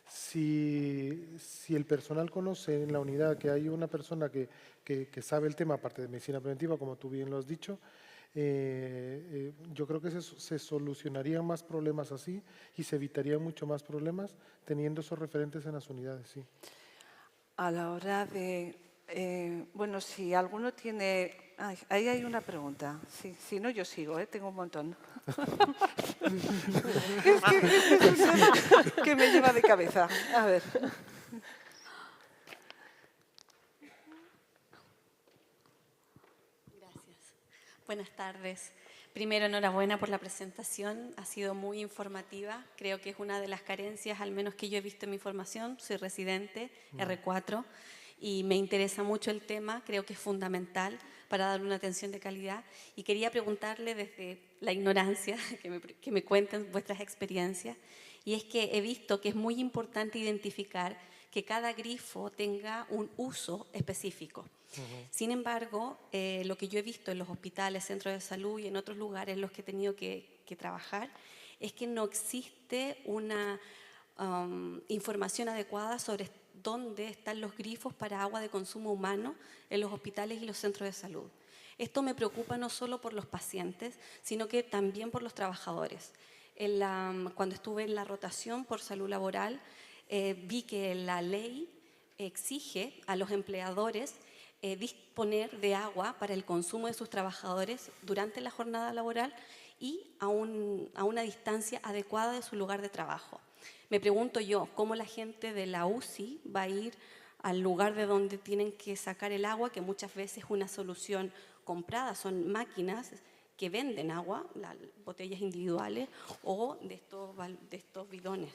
si el personal conoce en la unidad que hay una persona que sabe el tema, aparte de medicina preventiva, como tú bien lo has dicho, yo creo que se solucionarían más problemas así y se evitarían mucho más problemas teniendo esos referentes en las unidades, sí. A la hora de... bueno, si alguno tiene... ahí hay una pregunta. Sí, si no, yo sigo, tengo un montón. es que me lleva de cabeza. A ver. Buenas tardes. Primero, enhorabuena por la presentación. Ha sido muy informativa. Creo que es una de las carencias, al menos que yo he visto en mi formación. Soy residente, R4, y me interesa mucho el tema. Creo que es fundamental para dar una atención de calidad. Y quería preguntarle desde la ignorancia, que me cuenten vuestras experiencias. Y es que he visto que es muy importante identificar que cada grifo tenga un uso específico. Sin embargo, lo que yo he visto en los hospitales, centros de salud y en otros lugares en los que he tenido que trabajar, es que no existe una información adecuada sobre dónde están los grifos para agua de consumo humano en los hospitales y los centros de salud. Esto me preocupa no solo por los pacientes, sino que también por los trabajadores. Cuando estuve en la rotación por salud laboral, vi que la ley exige a los empleadores disponer de agua para el consumo de sus trabajadores durante la jornada laboral y a una distancia adecuada de su lugar de trabajo. Me pregunto yo, ¿cómo la gente de la UCI va a ir al lugar de donde tienen que sacar el agua, que muchas veces es una solución comprada, son máquinas que venden agua, las botellas individuales o de estos bidones?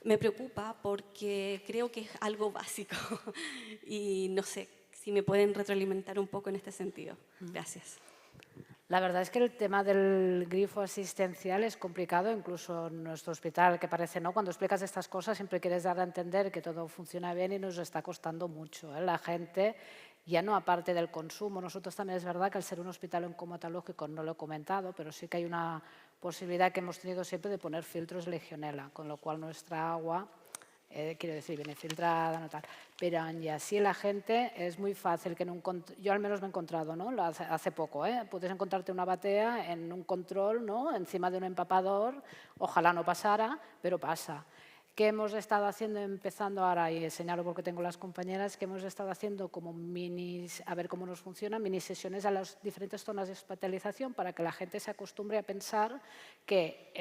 Me preocupa porque creo que es algo básico y no sé si me pueden retroalimentar un poco en este sentido. Gracias. La verdad es que el tema del grifo asistencial es complicado, incluso en nuestro hospital, que parece, ¿no? Cuando explicas estas cosas siempre quieres dar a entender que todo funciona bien y nos está costando mucho. La gente, ya no aparte del consumo, nosotros también es verdad que al ser un hospital oncomatológico, no lo he comentado, pero sí que hay una Posibilidad que hemos tenido siempre de poner filtros Legionella, con lo cual nuestra agua, quiero decir, viene filtrada, no tal. Pero aún así la gente es muy fácil que yo al menos me he encontrado, ¿no? Hace poco, puedes encontrarte una batea en un control, ¿no? Encima de un empapador, ojalá no pasara, pero pasa. ¿Qué hemos estado haciendo, empezando ahora, y señalo porque tengo las compañeras, que hemos estado haciendo como minis, a ver cómo nos funciona, mini sesiones a las diferentes zonas de hospitalización para que la gente se acostumbre a pensar que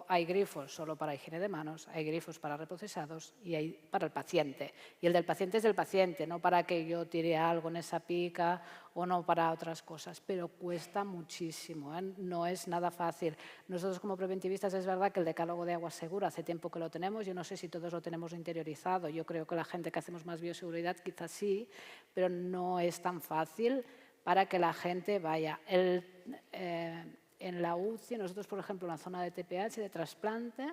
hay grifos solo para higiene de manos, hay grifos para reprocesados y hay para el paciente. Y el del paciente es del paciente, no para que yo tire algo en esa pica o no para otras cosas, pero cuesta muchísimo, no es nada fácil. Nosotros como preventivistas es verdad que el decálogo de agua segura hace tiempo que lo tenemos, yo no sé si todos lo tenemos interiorizado, yo creo que la gente que hacemos más bioseguridad quizás sí, pero no es tan fácil para que la gente vaya. En la UCI, nosotros por ejemplo en la zona de TPH, de trasplante,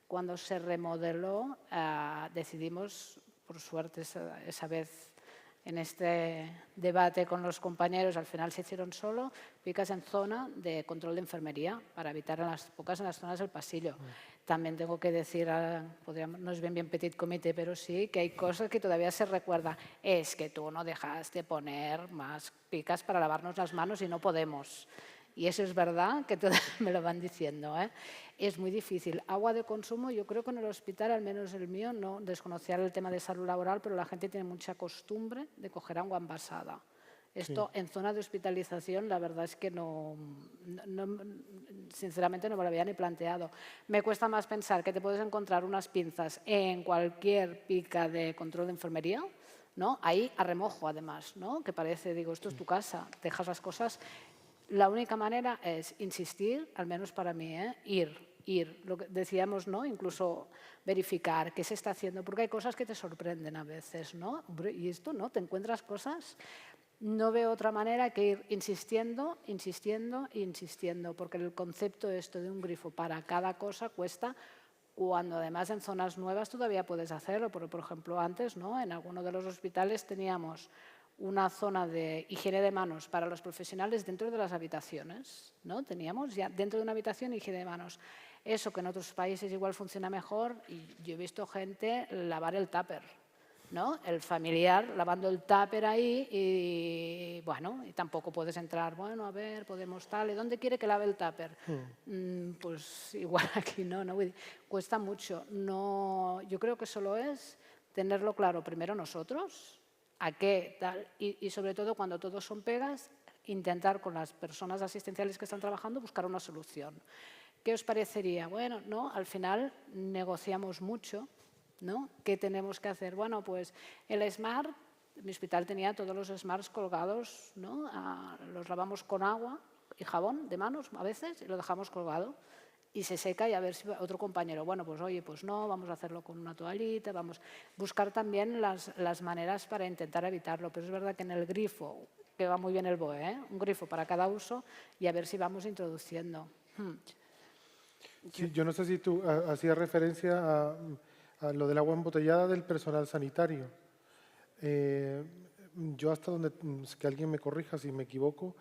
cuando se remodeló decidimos, por suerte esa vez, en este debate con los compañeros, al final se hicieron solo picas en zona de control de enfermería para evitar en las zonas del pasillo. También tengo que decir, no es bien petit comité, pero sí que hay cosas que todavía se recuerdan. Es que tú no dejaste poner más picas para lavarnos las manos y no podemos. Y eso es verdad, que todavía me lo van diciendo. Es muy difícil. Agua de consumo, yo creo que en el hospital, al menos el mío, no desconocía el tema de salud laboral, pero la gente tiene mucha costumbre de coger agua envasada. Esto en zona de hospitalización, la verdad es que sinceramente no me lo había ni planteado. Me cuesta más pensar que te puedes encontrar unas pinzas en cualquier pica de control de enfermería, ¿no? Ahí a remojo, además, ¿no? Que parece, digo, esto es tu casa, dejas las cosas. La única manera es insistir, al menos para mí, ir. Lo que decíamos, ¿no? Incluso verificar qué se está haciendo, porque hay cosas que te sorprenden a veces, ¿no? Y esto, ¿no? Te encuentras cosas. No veo otra manera que ir insistiendo, porque el concepto esto de un grifo para cada cosa cuesta, cuando además en zonas nuevas todavía puedes hacerlo. Por ejemplo, antes, ¿no? En alguno de los hospitales teníamos una zona de higiene de manos para los profesionales dentro de las habitaciones, ¿no? Teníamos ya dentro de una habitación higiene de manos. Eso que en otros países igual funciona mejor, y yo he visto gente lavar el tupper, ¿no? El familiar lavando el tupper ahí y, bueno, y tampoco puedes entrar, bueno, a ver, podemos tal, ¿y dónde quiere que lave el tupper? Pues igual aquí no, cuesta mucho. No, yo creo que solo es tenerlo claro primero nosotros, a qué tal, y sobre todo cuando todos son pegas, intentar con las personas asistenciales que están trabajando buscar una solución. ¿Qué os parecería? Bueno, ¿no? Al final negociamos mucho, ¿no? ¿Qué tenemos que hacer? Bueno, pues el Smart, mi hospital tenía todos los Smarts colgados, ¿no? Los lavamos con agua y jabón de manos a veces y lo dejamos colgado. Y se seca y a ver si otro compañero, bueno, pues oye, pues no, vamos a hacerlo con una toallita, vamos a buscar también las maneras para intentar evitarlo. Pero es verdad que en el grifo, que va muy bien el BOE, un grifo para cada uso, y a ver si vamos introduciendo. Sí, yo no sé si tú hacías referencia a lo del agua embotellada del personal sanitario. Yo hasta donde, que alguien me corrija si me equivoco,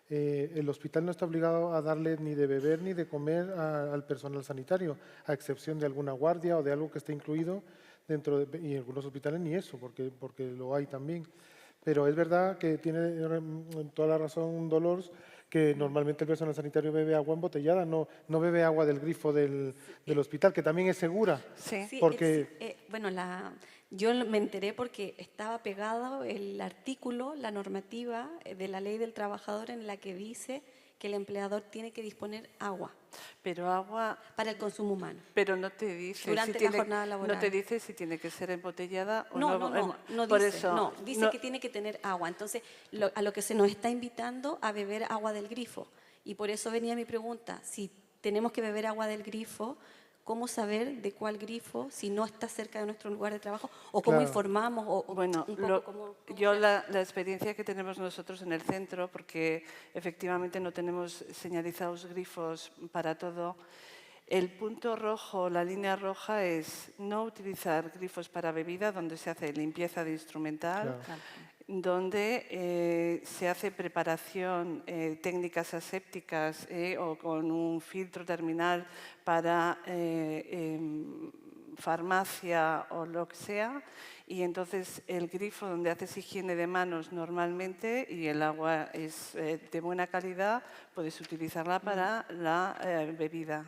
el hospital no está obligado a darle ni de beber ni de comer al personal sanitario, a excepción de alguna guardia o de algo que esté incluido dentro y en algunos hospitales ni eso, porque lo hay también. Pero es verdad que tiene toda la razón Dolores, que normalmente el personal sanitario bebe agua embotellada, no bebe agua del grifo del hospital, que también es segura. Sí. Porque bueno, yo me enteré porque estaba pegado el artículo, la normativa de la Ley del Trabajador en la que dice que el empleador tiene que disponer agua. Pero agua para el consumo humano. Pero no te dice durante la jornada laboral. No te dice si tiene que ser embotellada o no. No Por dice, eso, no, dice que tiene que tener agua. Entonces, a lo que se nos está invitando a beber agua del grifo. Y por eso venía mi pregunta, si tenemos que beber agua del grifo, ¿cómo saber de cuál grifo, si no está cerca de nuestro lugar de trabajo? ¿O cómo informamos? Bueno, la experiencia que tenemos nosotros en el centro, porque efectivamente no tenemos señalizados grifos para todo, el punto rojo, la línea roja es no utilizar grifos para bebida donde se hace limpieza de instrumental. donde se hace preparación técnicas asépticas o con un filtro terminal para farmacia o lo que sea, y entonces el grifo donde haces higiene de manos normalmente y el agua es de buena calidad, puedes utilizarla para la bebida,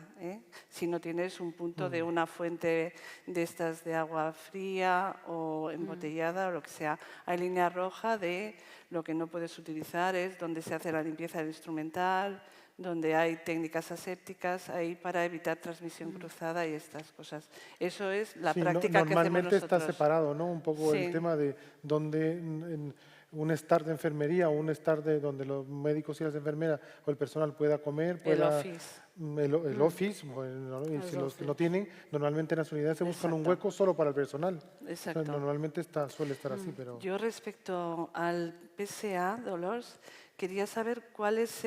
si no tienes un punto de una fuente de estas de agua fría o embotellada o lo que sea. Hay línea roja de lo que no puedes utilizar, es donde se hace la limpieza del instrumental, donde hay técnicas asépticas ahí para evitar transmisión cruzada y estas cosas. Eso es la práctica que hacemos normalmente nosotros. está separado, ¿no? Un poco Sí. el tema de donde un start de enfermería o un start de donde los médicos y las enfermeras o el personal pueda comer, El pueda, office. el office, bueno, y si los que no tienen, normalmente en las unidades se buscan un Exacto. hueco solo para el personal. Exacto. O sea, normalmente suele estar así, pero... Yo respecto al PSA, Dolors, quería saber cuál es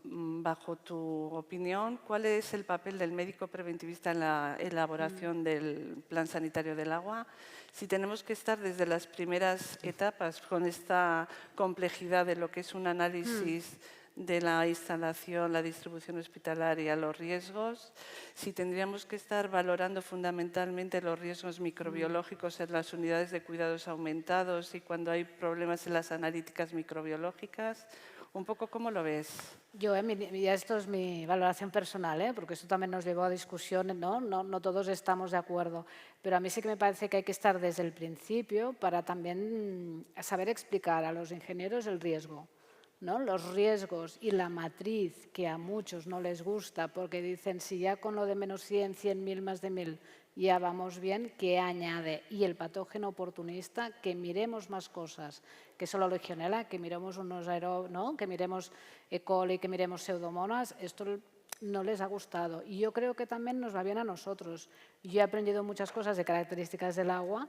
bajo tu opinión, cuál es el papel del médico preventivista en la elaboración del plan sanitario del agua. Si tenemos que estar desde las primeras etapas con esta complejidad de lo que es un análisis de la instalación, la distribución hospitalaria, los riesgos, si tendríamos que estar valorando fundamentalmente los riesgos microbiológicos en las unidades de cuidados aumentados y cuando hay problemas en las analíticas microbiológicas. Un poco, ¿cómo lo ves? Yo, ya esto es mi valoración personal, porque esto también nos llevó a discusiones, no todos estamos de acuerdo, pero a mí sí que me parece que hay que estar desde el principio para también saber explicar a los ingenieros el riesgo. ¿No? Los riesgos y la matriz que a muchos no les gusta porque dicen si ya con lo de menos 100, 100.000, más de 1.000 ya vamos bien, ¿qué añade? Y el patógeno oportunista, que miremos más cosas que solo Legionella, que miremos que miremos E. coli, que miremos pseudomonas, esto no les ha gustado. Y yo creo que también nos va bien a nosotros. Yo he aprendido muchas cosas de características del agua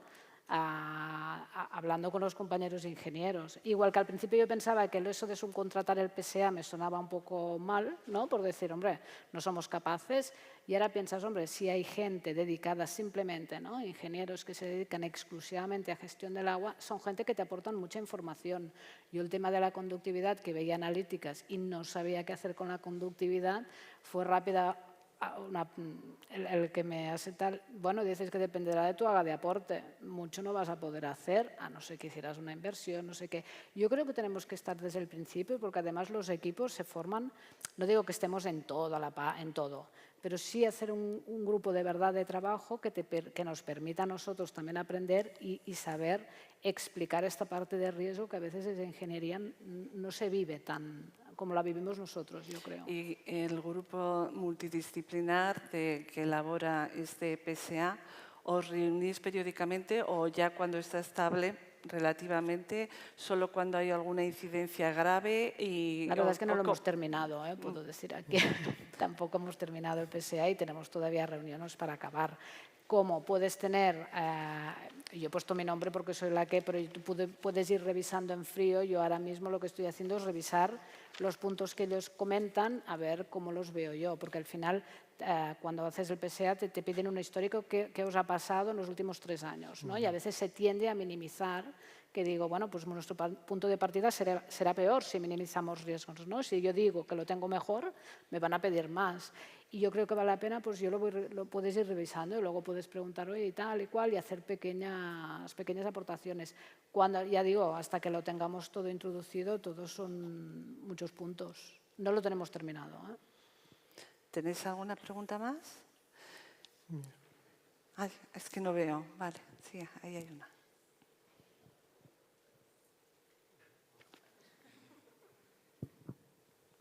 hablando con los compañeros ingenieros. Igual que al principio yo pensaba que eso de subcontratar el PSA me sonaba un poco mal, ¿no? Por decir, hombre, no somos capaces. Y ahora piensas, hombre, si hay gente dedicada simplemente, ¿no? Ingenieros que se dedican exclusivamente a gestión del agua, son gente que te aportan mucha información. Yo el tema de la conductividad, que veía analíticas y no sabía qué hacer con la conductividad, fue rápida. El que me hace tal, bueno, dices que dependerá de tu haga de aporte, mucho no vas a poder hacer, a no ser que hicieras una inversión, no sé qué. Yo creo que tenemos que estar desde el principio, porque además los equipos se forman, no digo que estemos en todo, pero sí hacer un grupo de verdad de trabajo que nos permita a nosotros también aprender y saber explicar esta parte de riesgo que a veces desde ingeniería no se vive tan como la vivimos nosotros, yo creo. Y el grupo multidisciplinar que elabora este PSA, ¿os reunís periódicamente o ya cuando está estable relativamente, solo cuando hay alguna incidencia grave? La verdad es que no lo hemos terminado, puedo decir aquí. Tampoco hemos terminado el PSA y tenemos todavía reuniones para acabar. ¿Cómo puedes tener? Yo he puesto mi nombre porque soy la que, pero tú puedes ir revisando en frío. Yo ahora mismo lo que estoy haciendo es revisar los puntos que ellos comentan, a ver cómo los veo yo, porque al final cuando haces el PSA te piden un histórico que os ha pasado en los últimos 3 años, ¿no? Y a veces se tiende a minimizar, que digo, bueno, pues nuestro punto de partida será peor si minimizamos riesgos, ¿no? Si yo digo que lo tengo mejor, me van a pedir más. Y yo creo que vale la pena, pues yo lo puedes ir revisando y luego puedes preguntar, oye, y tal y cual, y hacer pequeñas aportaciones. Cuando, ya digo, hasta que lo tengamos todo introducido, todos son muchos puntos. No lo tenemos terminado, ¿eh? ¿Tenéis alguna pregunta más? Ay, es que no veo. Vale, sí, ahí hay una.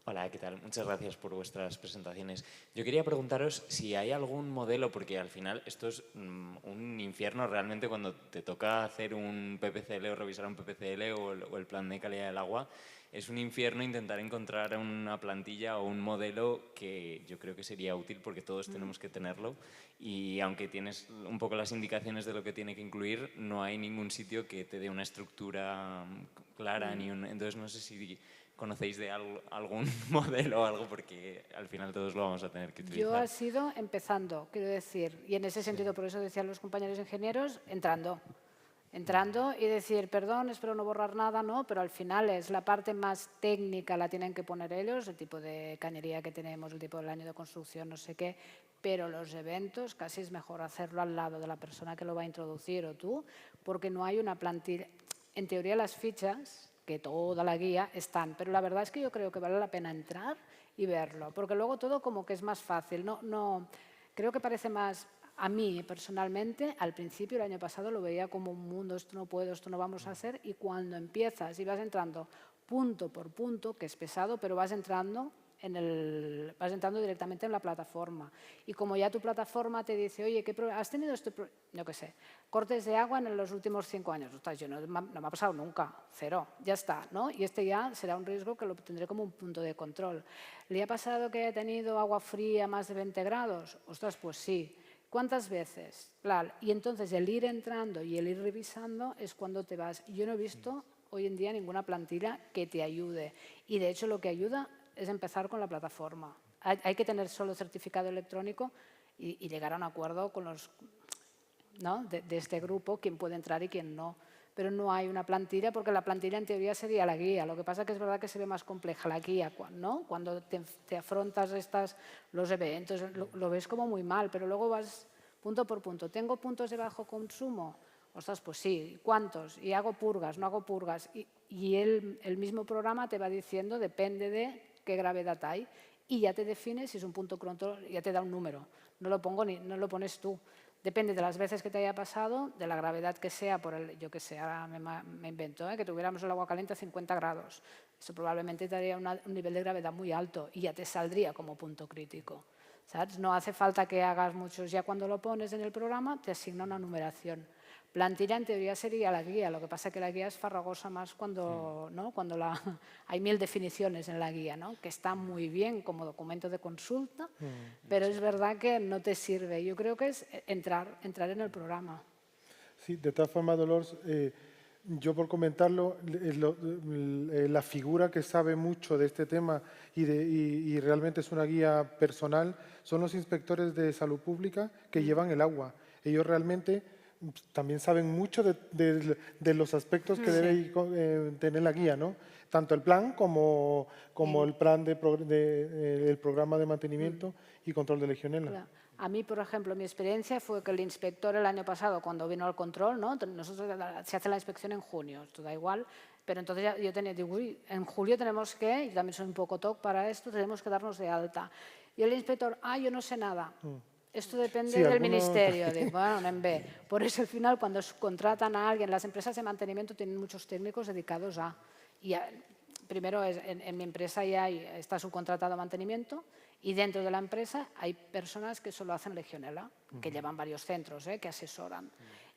Hola, ¿qué tal? Muchas gracias por vuestras presentaciones. Yo quería preguntaros si hay algún modelo, porque al final esto es un infierno realmente cuando te toca hacer un PPCL o revisar un PPCL o el plan de calidad del agua. Es un infierno intentar encontrar una plantilla o un modelo que yo creo que sería útil porque todos tenemos que tenerlo y aunque tienes un poco las indicaciones de lo que tiene que incluir, no hay ningún sitio que te dé una estructura clara. Entonces no sé si conocéis de algún modelo o algo, porque al final todos lo vamos a tener que utilizar. Yo ha sido empezando, quiero decir, y en ese sentido, por eso decían los compañeros ingenieros, entrando entrando y decir, perdón, espero no borrar nada, ¿no? Pero al final es la parte más técnica, la tienen que poner ellos, el tipo de cañería que tenemos, el tipo del año de construcción, no sé qué, pero los eventos casi es mejor hacerlo al lado de la persona que lo va a introducir o tú, porque no hay una plantilla. En teoría las fichas, que toda la guía, están, pero la verdad es que yo creo que vale la pena entrar y verlo, porque luego todo como que es más fácil. No, creo que parece más... A mí, personalmente, al principio, el año pasado, lo veía como un mundo, esto no puedo, esto no vamos a hacer, y cuando empiezas y vas entrando punto por punto, que es pesado, pero vas entrando directamente en la plataforma. Y como ya tu plataforma te dice, oye, ¿has tenido yo qué sé, cortes de agua en los últimos 5 años? Ostras, yo no me ha pasado nunca, cero, ya está, ¿no? Y este ya será un riesgo que lo tendré como un punto de control. ¿Le ha pasado que haya tenido agua fría a más de 20 grados? Ostras, pues sí. ¿Cuántas veces? Claro, y entonces el ir entrando y el ir revisando es cuando te vas. Yo no he visto hoy en día ninguna plantilla que te ayude. Y de hecho lo que ayuda es empezar con la plataforma. Hay que tener solo certificado electrónico y llegar a un acuerdo con los, ¿no? de este grupo, quién puede entrar y quién no. Pero no hay una plantilla, porque la plantilla en teoría sería la guía. Lo que pasa es que es verdad que se ve más compleja la guía, ¿no? Cuando te afrontas los eventos, lo ves como muy mal, pero luego vas punto por punto. ¿Tengo puntos de bajo consumo? Ostras, pues sí. ¿Cuántos? Y hago purgas, no hago purgas. Y el mismo programa te va diciendo, depende de qué gravedad hay, y ya te define si es un punto control, ya te da un número. No lo pones tú. Depende de las veces que te haya pasado, de la gravedad que sea, yo que sé, ahora me invento, que tuviéramos el agua caliente a 50 grados. Eso probablemente te daría un nivel de gravedad muy alto y ya te saldría como punto crítico. ¿Sabes? No hace falta que hagas muchos, ya cuando lo pones en el programa te asigna una numeración. Plantilla en teoría sería la guía, lo que pasa es que la guía es farragosa más cuando, ¿no? Cuando hay 1000 definiciones en la guía, ¿no? Que está muy bien como documento de consulta, pero es verdad que no te sirve. Yo creo que es entrar en el programa. Sí, de todas formas, Dolores, yo por comentarlo, la figura que sabe mucho de este tema y realmente es una guía personal son los inspectores de salud pública que llevan el agua. Ellos realmente también saben mucho de los aspectos que debe tener la guía, ¿no? Tanto el plan como el plan el programa de mantenimiento y control de Legionela. Claro. A mí, por ejemplo, mi experiencia fue que el inspector el año pasado, cuando vino al control, ¿no? Nosotros se hace la inspección en junio, esto da igual, pero entonces yo digo, uy, en julio tenemos que, yo también soy un poco TOC para esto, tenemos que darnos de alta. Y el inspector, yo no sé nada. Esto depende del ministerio. Digo, bueno, en B. Por eso al final cuando contratan a alguien, las empresas de mantenimiento tienen muchos técnicos dedicados a... Primero, en mi empresa ya está subcontratado mantenimiento y dentro de la empresa hay personas que solo hacen Legionela, que llevan varios centros, que asesoran.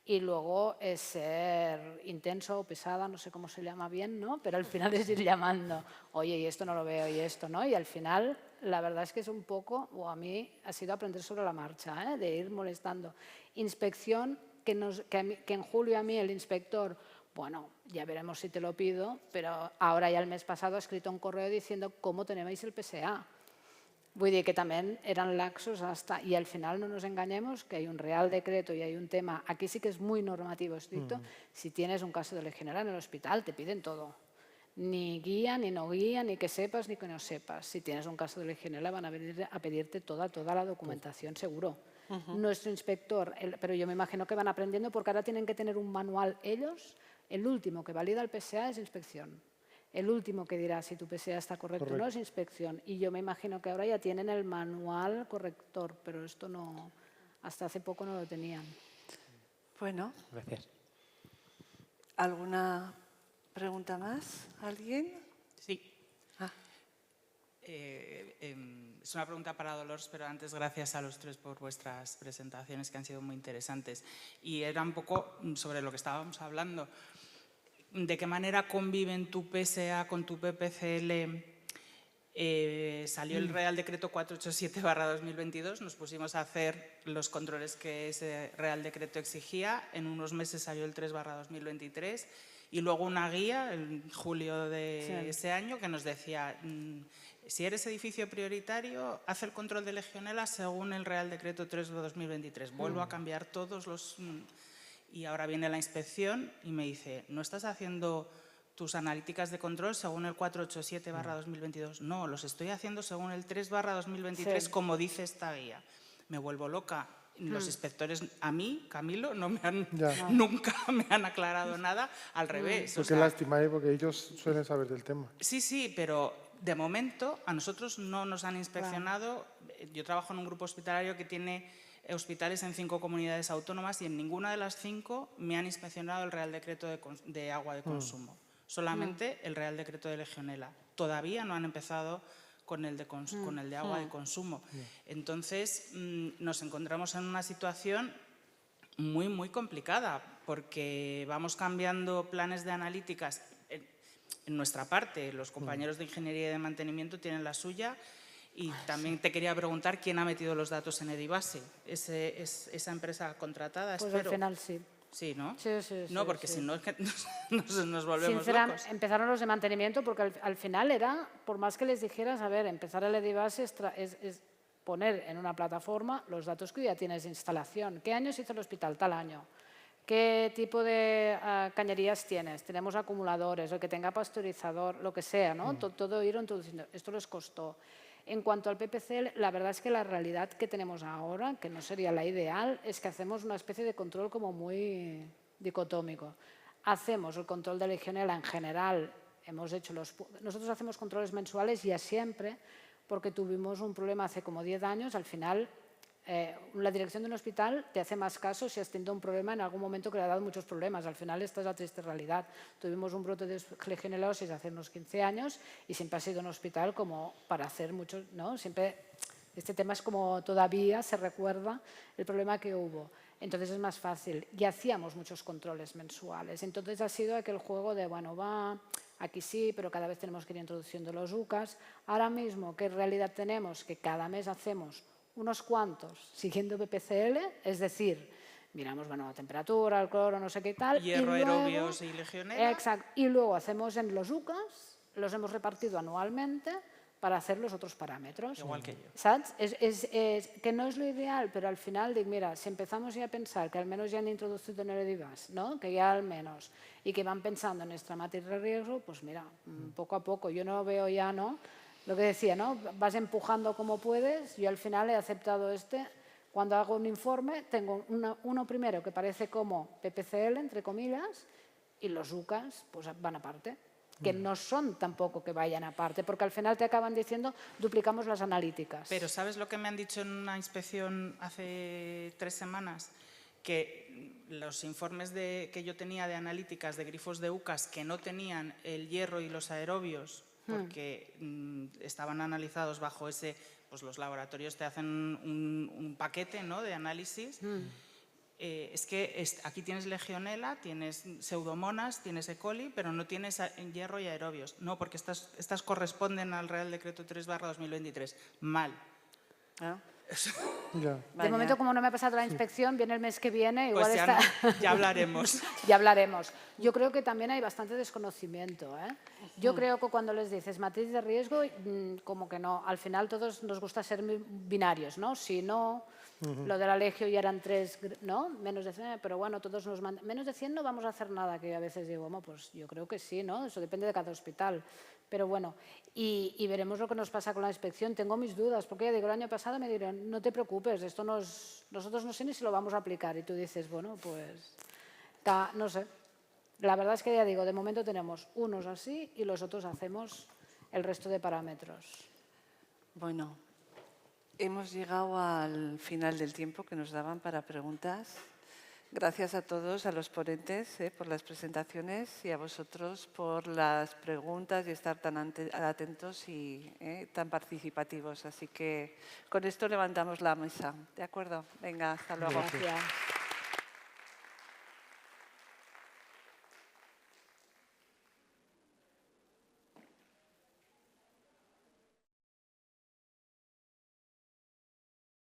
Y luego es ser intenso o pesada, no sé cómo se llama bien, ¿no? Pero al final es ir llamando, oye, y esto no lo veo, y esto, ¿no? Y al final, la verdad es que es un poco, o a mí ha sido aprender sobre la marcha, de ir molestando. Inspección, que en julio a mí el inspector... Bueno, ya veremos si te lo pido, pero ahora ya el mes pasado ha escrito un correo diciendo cómo tenéis el PSA. Vull dir que también eran laxos hasta... Y al final no nos engañemos que hay un real decreto y hay un tema... Aquí sí que es muy normativo, estricto. Si tienes un caso de Legionela en el hospital, te piden todo. Ni guía, ni no guía, ni que sepas, ni que no sepas. Si tienes un caso de Legionela van a venir a pedirte toda la documentación, seguro. Nuestro inspector, pero yo me imagino que van aprendiendo porque ahora tienen que tener un manual ellos. El último que valida el PSA es inspección. El último que dirá si tu PSA está correcto o no es inspección. Y yo me imagino que ahora ya tienen el manual corrector, pero esto no, hasta hace poco no lo tenían. Bueno. Gracias. ¿Alguna pregunta más? ¿Alguien? Sí. Es una pregunta para Dolores, pero antes gracias a los tres por vuestras presentaciones que han sido muy interesantes. Y era un poco sobre lo que estábamos hablando. ¿De qué manera conviven tu PSA con tu PPCL? Salió el Real Decreto 487/2022, nos pusimos a hacer los controles que ese Real Decreto exigía. En unos meses salió el 3/2023 y luego una guía en julio de ese año que nos decía... Si eres edificio prioritario, haz el control de Legionela según el Real Decreto 3/2023. Vuelvo a cambiar todos los... Y ahora viene la inspección y me dice, ¿no estás haciendo tus analíticas de control según el 487/2022? No, los estoy haciendo según el 3/2023, Sí. como dice esta guía. Me vuelvo loca. Los inspectores, a mí, Camilo, no me han, nunca me han aclarado nada, al revés. Pues qué lástima, porque ellos suelen saber del tema. Sí, pero de momento a nosotros no nos han inspeccionado. Yo trabajo en un grupo hospitalario que tiene hospitales en 5 comunidades autónomas y en ninguna de las 5 me han inspeccionado el Real Decreto de agua de consumo. Solamente el Real Decreto de Legionela. Todavía no han empezado con el de agua de consumo. Entonces, nos encontramos en una situación muy, muy complicada, porque vamos cambiando planes de analíticas en nuestra parte. Los compañeros de Ingeniería y de Mantenimiento tienen la suya. Y también te quería preguntar quién ha metido los datos en Edibase. ¿Esa empresa contratada? Pues espero. al final sí. Sí, ¿no? Sí. No, porque si no es que nos volvemos Sinceramente, locos. empezaron los de mantenimiento porque al final era, por más que les dijeras, a ver, empezar el Edibase es poner en una plataforma los datos que ya tienes de instalación. ¿Qué año se hizo el hospital? Tal año. ¿Qué tipo de cañerías tienes? Tenemos acumuladores, o que tenga pasteurizador, lo que sea, ¿no? Todo ir introduciendo. Esto les costó. En cuanto al PPCL, la verdad es que la realidad que tenemos ahora, que no sería la ideal, es que hacemos una especie de control como muy dicotómico. Hacemos el control de Legionela en general, nosotros hacemos controles mensuales ya siempre, porque tuvimos un problema hace como 10 años, al final la dirección de un hospital te hace más caso si has tenido un problema en algún momento que le ha dado muchos problemas. Al final esta es la triste realidad. Tuvimos un brote de legionellosis hace unos 15 años y siempre ha sido un hospital como para hacer muchos, ¿no? Siempre este tema es como todavía se recuerda el problema que hubo. Entonces es más fácil. Y hacíamos muchos controles mensuales. Entonces ha sido aquel juego de, bueno, aquí sí, pero cada vez tenemos que ir introduciendo los UCAs. Ahora mismo, ¿qué realidad tenemos? Que cada mes hacemos unos cuantos siguiendo PPCL, es decir, miramos la temperatura, el cloro, no sé qué tal. Hierro, aerobios y legionela. Exacto. Y luego hacemos en los UCAs, los hemos repartido anualmente para hacer los otros parámetros. Igual que yo. ¿Sabes? Que no es lo ideal, pero al final, mira, si empezamos ya a pensar que al menos ya han introducido en el EDIVAS, ¿no? Que ya al menos, y que van pensando en nuestra materia de riesgo, pues mira, poco a poco. Yo no veo ya, ¿no? Lo que decía, ¿no? Vas empujando como puedes. Yo al final he aceptado Cuando hago un informe, tengo uno primero que parece como PPCL, entre comillas, y los UCAs pues van aparte. Que no son tampoco que vayan aparte, porque al final te acaban diciendo duplicamos las analíticas. Pero ¿sabes lo que me han dicho en una inspección hace 3 semanas? Que los informes que yo tenía de analíticas de grifos de UCAS que no tenían el hierro y los aerobios, porque estaban analizados bajo ese, pues los laboratorios te hacen un paquete, ¿no?, de análisis. Es que aquí tienes legionela, tienes pseudomonas, tienes E. coli, pero no tienes hierro y aerobios. No, porque estas corresponden al Real Decreto 3/2023. Mal. De momento, como no me ha pasado la inspección, viene el mes que viene, igual pues ya hablaremos. Ya hablaremos. Yo creo que también hay bastante desconocimiento, ¿eh? Yo creo que cuando les dices matriz de riesgo, como que no. Al final todos nos gusta ser binarios, ¿no? Si no, lo de la legio ya eran 3, ¿no? Menos de 100, pero bueno, todos nos mandan. Menos de 100 no vamos a hacer nada, que a veces digo, bueno, pues yo creo que sí, ¿no? Eso depende de cada hospital. Pero bueno, y veremos lo que nos pasa con la inspección. Tengo mis dudas, porque ya digo, el año pasado me dijeron, no te preocupes, esto nosotros no sé ni si lo vamos a aplicar. Y tú dices, bueno, pues, no sé. La verdad es que ya digo, de momento tenemos unos así y los otros hacemos el resto de parámetros. Bueno, hemos llegado al final del tiempo que nos daban para preguntas. Gracias a todos, a los ponentes por las presentaciones y a vosotros por las preguntas y estar tan atentos y tan participativos. Así que con esto levantamos la mesa. ¿De acuerdo? Venga, hasta luego. Gracias.